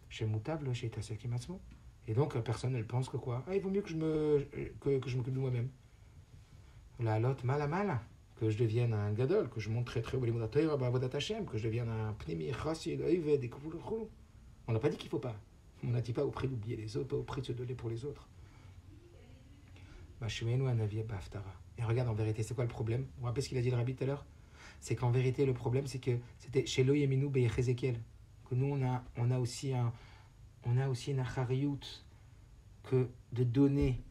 S1: Chez Moutable, chez Tasaki Matsmo. Et donc, personne, elle pense que quoi? Il vaut mieux que je m'occupe de moi-même. La lot mal à mal, que je devienne un gadol, que je monte très très haut, que je devienne un pnimi, chassi, des kouloulou. On n'a pas dit qu'il ne faut pas. On n'a dit pas au prix d'oublier les autres, pas au prix de se donner pour les autres. Et regarde, en vérité, c'est quoi le problème? Vous vous rappelez ce qu'il a dit le Rabbi tout à l'heure? C'est qu'en vérité, le problème, c'est que c'était chez Lo Yeminu Beyech Ezekiel. Que nous, on a aussi une achariout que de donner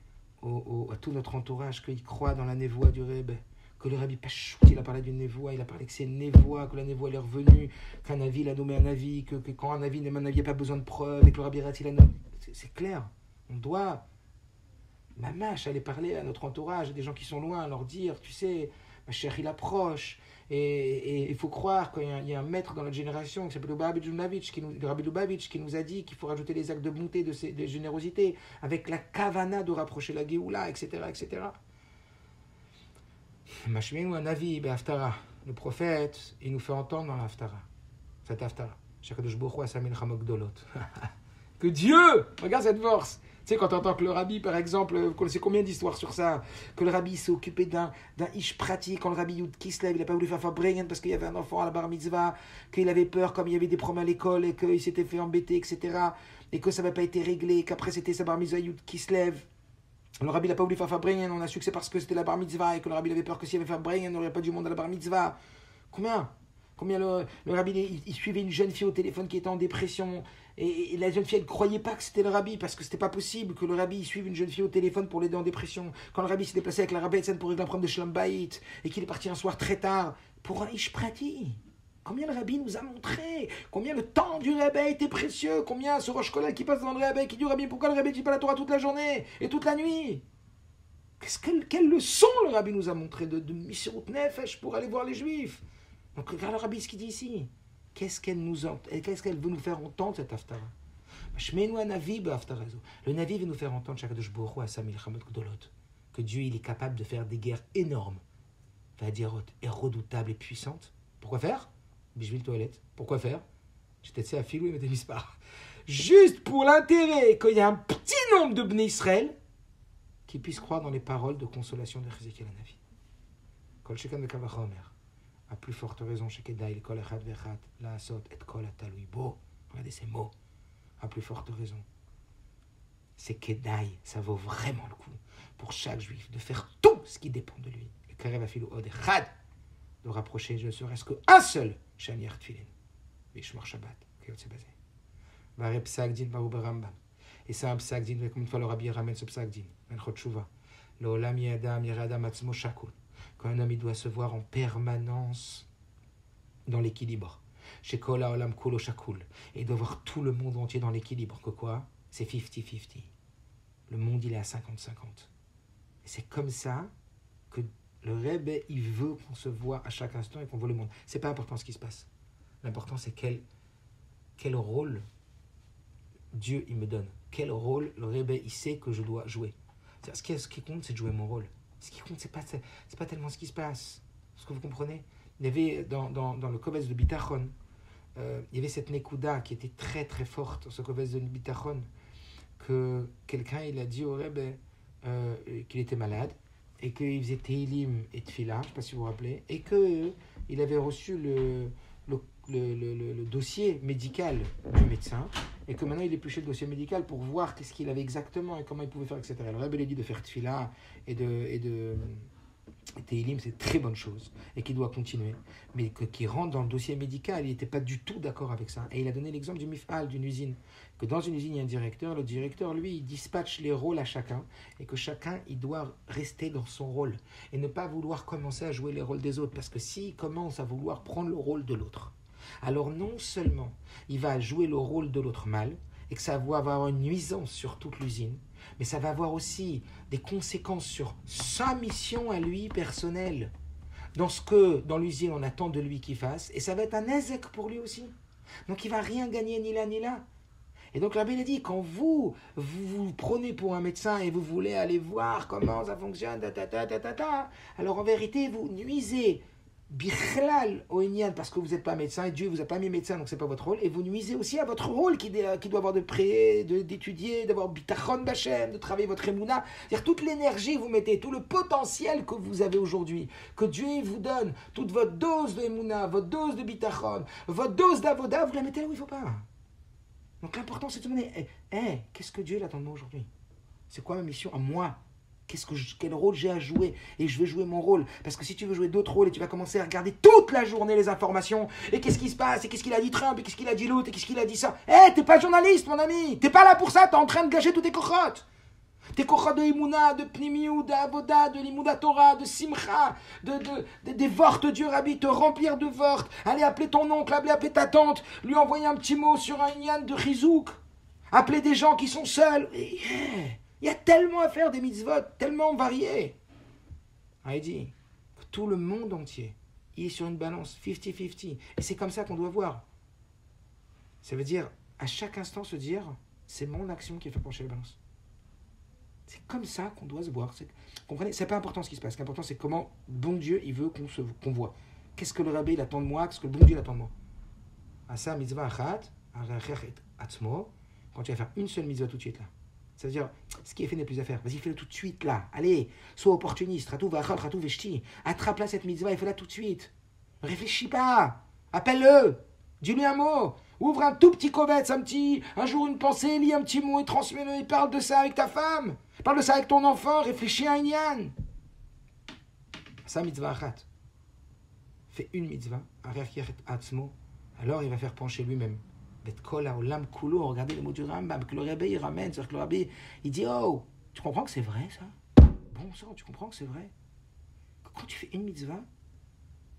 S1: à tout notre entourage qu'il croit dans la névoie du Rebbe, que le Rabbi Pachout, il a parlé d'une névoie, il a parlé que c'est une névoie, que la névoie elle est revenue, qu'un avis il a nommé un avis, que quand un avis n'a pas besoin de preuves, et que le Rabbi Rat il a nommé. C'est clair, on doit, mamache, aller parler à notre entourage, à des gens qui sont loin, leur dire, tu sais, ma chère il approche. Et il faut croire qu'il y a un maître dans notre génération qui s'appelle le Rabbi Lubavitch, qui nous a dit qu'il faut rajouter les actes de bonté, de générosité, avec la kavana de rapprocher la Géoula, etc. etc. Mashmenu Anavi, Haftara. Le prophète, il nous fait entendre dans la Haftara. Cette Haftara. Que Dieu, regarde cette force. Tu sais, quand tu entends que le Rabbi, par exemple, vous connaissez combien d'histoires sur ça, que le Rabbi s'est occupé d'un ish pratique, quand le Rabbi Yud Kislev, il n'a pas voulu faire Fabringen parce qu'il y avait un enfant à la bar mitzvah, qu'il avait peur comme il y avait des problèmes à l'école et qu'il s'était fait embêter, etc. Et que ça n'avait pas été réglé, qu'après c'était sa bar mitzvah Yud Kislev. Le Rabbi n'a pas voulu faire Fabringen, on a su que c'est parce que c'était la bar mitzvah et que le Rabbi avait peur que s'il y avait Fabringen, il n'y aurait pas du monde à la bar mitzvah. Combien le Rabbi, il suivait une jeune fille au téléphone qui était en dépression. Et la jeune fille, elle ne croyait pas que c'était le Rabbi, parce que c'était pas possible que le Rabbi suive une jeune fille au téléphone pour l'aider en dépression. Quand le Rabbi s'est déplacé avec la Rabbi Etzen pour régler un problème de Shalom Bayit, et qu'il est parti un soir très tard, pour un Ish Prati. Combien le Rabbi nous a montré, combien le temps du Rabbi était précieux, combien ce Rosh Kolal qui passe dans le Rabbi, qui dit Rabbi, pourquoi le Rabbi ne dit pas la Torah toute la journée et toute la nuit? Quelle leçon le Rabbi nous a montré de Misirut Nefesh pour aller voir les Juifs? Donc regarde le Rabbi ce qu'il dit ici. Qu'est-ce qu'elle veut nous faire entendre, cette Haftara? Le Navi veut nous faire entendre que Dieu il est capable de faire des guerres énormes, et redoutables et puissantes. Pourquoi faire? Bijvil toilette. Pourquoi faire? J'étais à filou et mettez mispar. Juste pour l'intérêt qu'il y a un petit nombre de Bnei Israël qui puisse croire dans les paroles de consolation de Chizkiyahu Hanavi. Kol shekan vekal vachomer. À plus forte raison, chez Kedaï, kol echad vechad, la asot et kol atalui bo. Regardez ces mots. À plus forte raison. C'est Kedaï, ça vaut vraiment le coup pour chaque juif de faire tout ce qui dépend de lui. Le karev afilu od echad, de rapprocher ne serait-ce qu'un seul shaniach tfilin. Bishmor Shabbat, kayotse bazé. Vare psak din baou baramba. Et ça, un psak din, comme une fois le rabbi ramène ce psak din. Menchot tshuva. Le olam yadam yiradam atzmo shakul. Quand un homme il doit se voir en permanence dans l'équilibre. Chez Kol haolam kulo shakul. Et il doit voir tout le monde entier dans l'équilibre. Que quoi? C'est 50-50. Le monde, il est à 50-50. Et c'est comme ça que le Rebbe, il veut qu'on se voit à chaque instant et qu'on voit le monde. C'est pas important ce qui se passe. L'important, c'est quel rôle Dieu, il me donne. Quel rôle le Rebbe, il sait que je dois jouer. Ce qui compte, c'est de jouer mon rôle. Ce qui compte, c'est pas tellement ce qui se passe. Est-ce que vous comprenez? Il y avait dans le Kovetz de Bitachon, il y avait cette Nekuda qui était très très forte, ce Kovetz de Bitachon, que quelqu'un il a dit au Rebbe qu'il était malade et qu'il faisait Teilim et Tfila, je ne sais pas si vous vous rappelez, et qu'il avait reçu le dossier médical du médecin et que maintenant il épluchait le dossier médical pour voir qu'est-ce qu'il avait exactement et comment il pouvait faire, etc. Le Rebbe lui a dit de faire Tfila et de Teilim, c'est une très bonne chose et qu'il doit continuer, mais qu'il rentre dans le dossier médical, il n'était pas du tout d'accord avec ça. Et il a donné l'exemple du mif'al, d'une usine, que dans une usine il y a un directeur, le directeur lui il dispatche les rôles à chacun et que chacun il doit rester dans son rôle et ne pas vouloir commencer à jouer les rôles des autres, parce que s'il commence à vouloir prendre le rôle de l'autre, alors non seulement il va jouer le rôle de l'autre mal et que ça va avoir une nuisance sur toute l'usine, mais ça va avoir aussi des conséquences sur sa mission à lui personnelle, dans ce que dans l'usine on attend de lui qu'il fasse, et ça va être un ézec pour lui aussi. Donc il va rien gagner ni là ni là. Et donc l'abbé a dit, quand vous prenez pour un médecin et vous voulez aller voir comment ça fonctionne, alors en vérité vous nuisez bichlal au Inyan parce que vous n'êtes pas médecin et Dieu vous a pas mis médecin, donc c'est pas votre rôle, et vous nuisez aussi à votre rôle qui doit avoir d'étudier, d'avoir bitachon bachem, de travailler votre émouna. C'est-à-dire toute l'énergie que vous mettez, tout le potentiel que vous avez aujourd'hui, que Dieu vous donne, toute votre dose de émouna, votre dose de bitachon, votre dose d'avoda, vous la mettez là où il ne faut pas. Donc l'important c'est de se demander, qu'est-ce que Dieu attend de moi aujourd'hui? C'est quoi ma mission à moi? Quel rôle j'ai à jouer? Et je vais jouer mon rôle. Parce que si tu veux jouer d'autres rôles et tu vas commencer à regarder toute la journée les informations, et qu'est-ce qui se passe, et qu'est-ce qu'il a dit Trump, et qu'est-ce qu'il a dit l'autre, et qu'est-ce qu'il a dit ça, t'es pas journaliste mon ami, t'es pas là pour ça, t'es en train de gâcher tous tes kochot. Tes kochot de Imuna, de Pnimiou, d'Avoda, de Limuda Torah, de Simcha, des vortes Dieu Rabbi, te remplir de vortes, aller appeler ton oncle, appeler ta tante, lui envoyer un petit mot sur un Inyan de Chizouk, appeler des gens qui sont seuls. Il y a tellement à faire des mitzvot, tellement variés. Il dit que tout le monde entier, il est sur une balance 50-50. Et c'est comme ça qu'on doit voir. Ça veut dire, à chaque instant se dire, c'est mon action qui fait pencher la balance. C'est comme ça qu'on doit se voir. Comprenez, c'est pas important ce qui se passe. Ce qui est important, c'est comment bon Dieu, il veut qu'on voit. Qu'est-ce que le Rabbi, il attend de moi? Qu'est-ce que le bon Dieu, il attend de moi? Asa mitzvah achat, atzmo. Quand tu vas faire une seule mitzvah tout de suite là. C'est-à-dire, ce qui est fait n'est plus à faire. Vas-y, fais-le tout de suite, là. Allez, sois opportuniste. Ratou vachal, ratou veshti. Attrape-la cette mitzvah et fais-la tout de suite. Réfléchis pas. Appelle-le. Dis-lui un mot. Ouvre un tout petit kovetz, un jour une pensée, lis un petit mot et transmets-le et parle de ça avec ta femme. Parle de ça avec ton enfant. Réfléchis à un yann. Ça, mitzvah achat. Fais une mitzvah. Alors il va faire pencher lui-même. Regardez les mots du Rambam, que le Rebbe il ramène, c'est-à-dire que le Rebbe il dit, oh, tu comprends que c'est vrai ça? Bon sang, tu comprends que c'est vrai? Quand tu fais une mitzvah,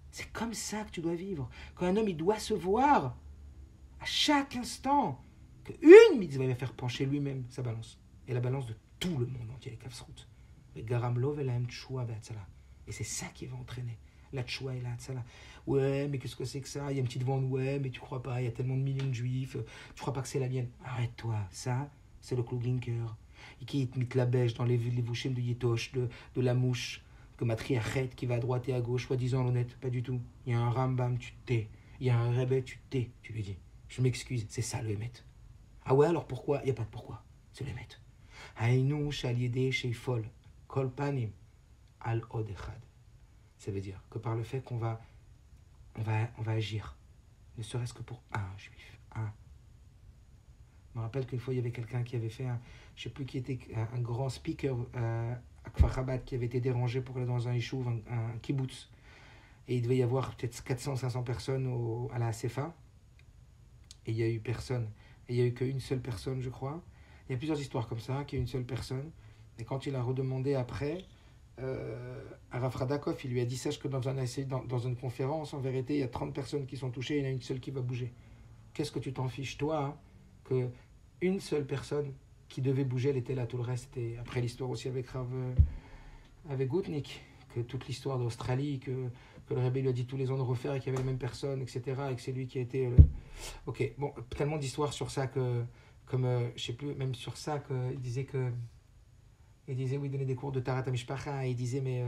S1: c'est comme ça que tu dois vivre. Quand un homme il doit se voir à chaque instant, qu'une mitzvah va faire pencher lui-même sa balance, et la balance de tout le monde entier, les kafsrout. Et c'est ça qui va entraîner la tchoua et la hatzala. Ouais, mais qu'est-ce que c'est que ça? Il y a une petite vente, ouais, mais tu crois pas, il y a tellement de millions de juifs, tu crois pas que c'est la mienne? Arrête-toi, ça, c'est le Kluglinker. Et qui te mit la bêche dans les vouchim de Yetosh, de la mouche, que matriarchette qui va à droite et à gauche, soi-disant l'honnête, pas du tout. Il y a un Rambam, tu te tais. Il y a un Rebbe, tu te tais. Tu lui dis, je m'excuse, c'est ça le Hémet. Ah ouais, alors pourquoi? Il n'y a pas de pourquoi, c'est le Hémet. Haïnou shaliede sheifol kol panim al od echad. Ça veut dire que par le fait qu'on va agir, ne serait-ce que pour un juif, un. Je me rappelle qu'une fois, il y avait quelqu'un qui avait fait je ne sais plus qui était, un grand speaker à Kfar Chabad qui avait été dérangé pour aller dans un yishuv, un kibbutz. Et il devait y avoir peut-être 400-500 personnes à la Sefa. Et il n'y a eu personne. Et il n'y a eu qu'une seule personne, je crois. Il y a plusieurs histoires comme ça, qu'il y a une seule personne. Et quand il a redemandé après, à Rav Radakov, il lui a dit, sache que dans une conférence, en vérité, il y a 30 personnes qui sont touchées, il y en a une seule qui va bouger. Qu'est-ce que tu t'en fiches, toi, hein, que une seule personne qui devait bouger, elle était là, tout le reste. Et après l'histoire aussi avec Goutnik, que toute l'histoire d'Australie, que le Rebbe lui a dit tous les ans de refaire et qu'il y avait les mêmes personnes, etc. Et que c'est lui qui a été... Ok, bon, tellement d'histoires sur ça que, comme, je sais plus, même sur ça, qu'il disait oui, il donnait des cours de Tarat HaMishpacha, et il disait, mais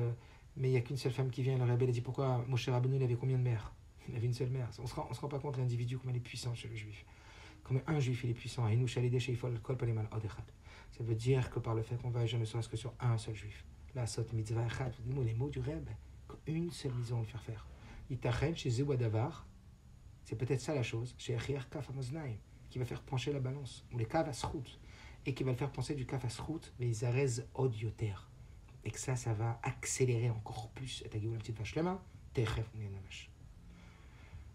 S1: il n'y a qu'une seule femme qui vient. Le Rebbe a dit, pourquoi Moshe Rabbeinu, il avait combien de mères? Il avait une seule mère. On se rend pas compte, l'individu, comment il est puissant chez le juif. Comme un juif, il est puissant. Ça veut dire que par le fait qu'on va agir ne serait-ce que sur un seul juif. La sot mitzvah echad, les mots du Rebbe, qu'une seule mise on le faire faire. Itachen chez Zewadavar, c'est peut-être ça la chose, chez Achiach Kaf Amaznaim, qui va faire pencher la balance, ou les Kav Asrout, et qui va le faire penser du Kaf Asrout, mais ils arrêtent od yoter. Et que ça va accélérer encore plus. Et ta gueule, la petite vache, la main, techef, vache.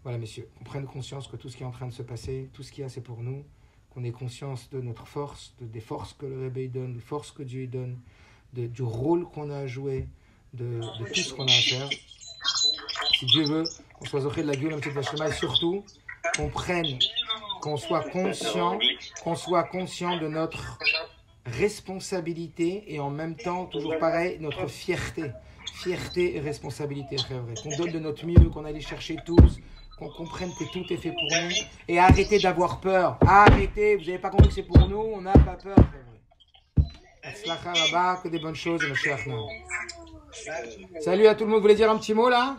S1: Voilà, messieurs, qu'on prenne conscience que tout ce qui est en train de se passer, tout ce qu'il y a, c'est pour nous, qu'on ait conscience de notre force, des forces que le Rebbe donne, des forces que Dieu donne, du rôle qu'on a à jouer, de tout ce qu'on a à faire. Si Dieu veut, qu'on soit zoché de la gueule, un petit peu et surtout, qu'on soit conscient de notre responsabilité et en même temps, toujours pareil, notre fierté. Fierté et responsabilité, frère vrai. Qu'on donne de notre mieux, qu'on aille chercher tous, qu'on comprenne que tout est fait pour nous et arrêtez d'avoir peur. Arrêtez, vous n'avez pas compris que c'est pour nous, on n'a pas peur, frère vrai. Atzlacha là-bas, que des bonnes choses, Mashiach. Salut à tout le monde, vous voulez dire un petit mot là?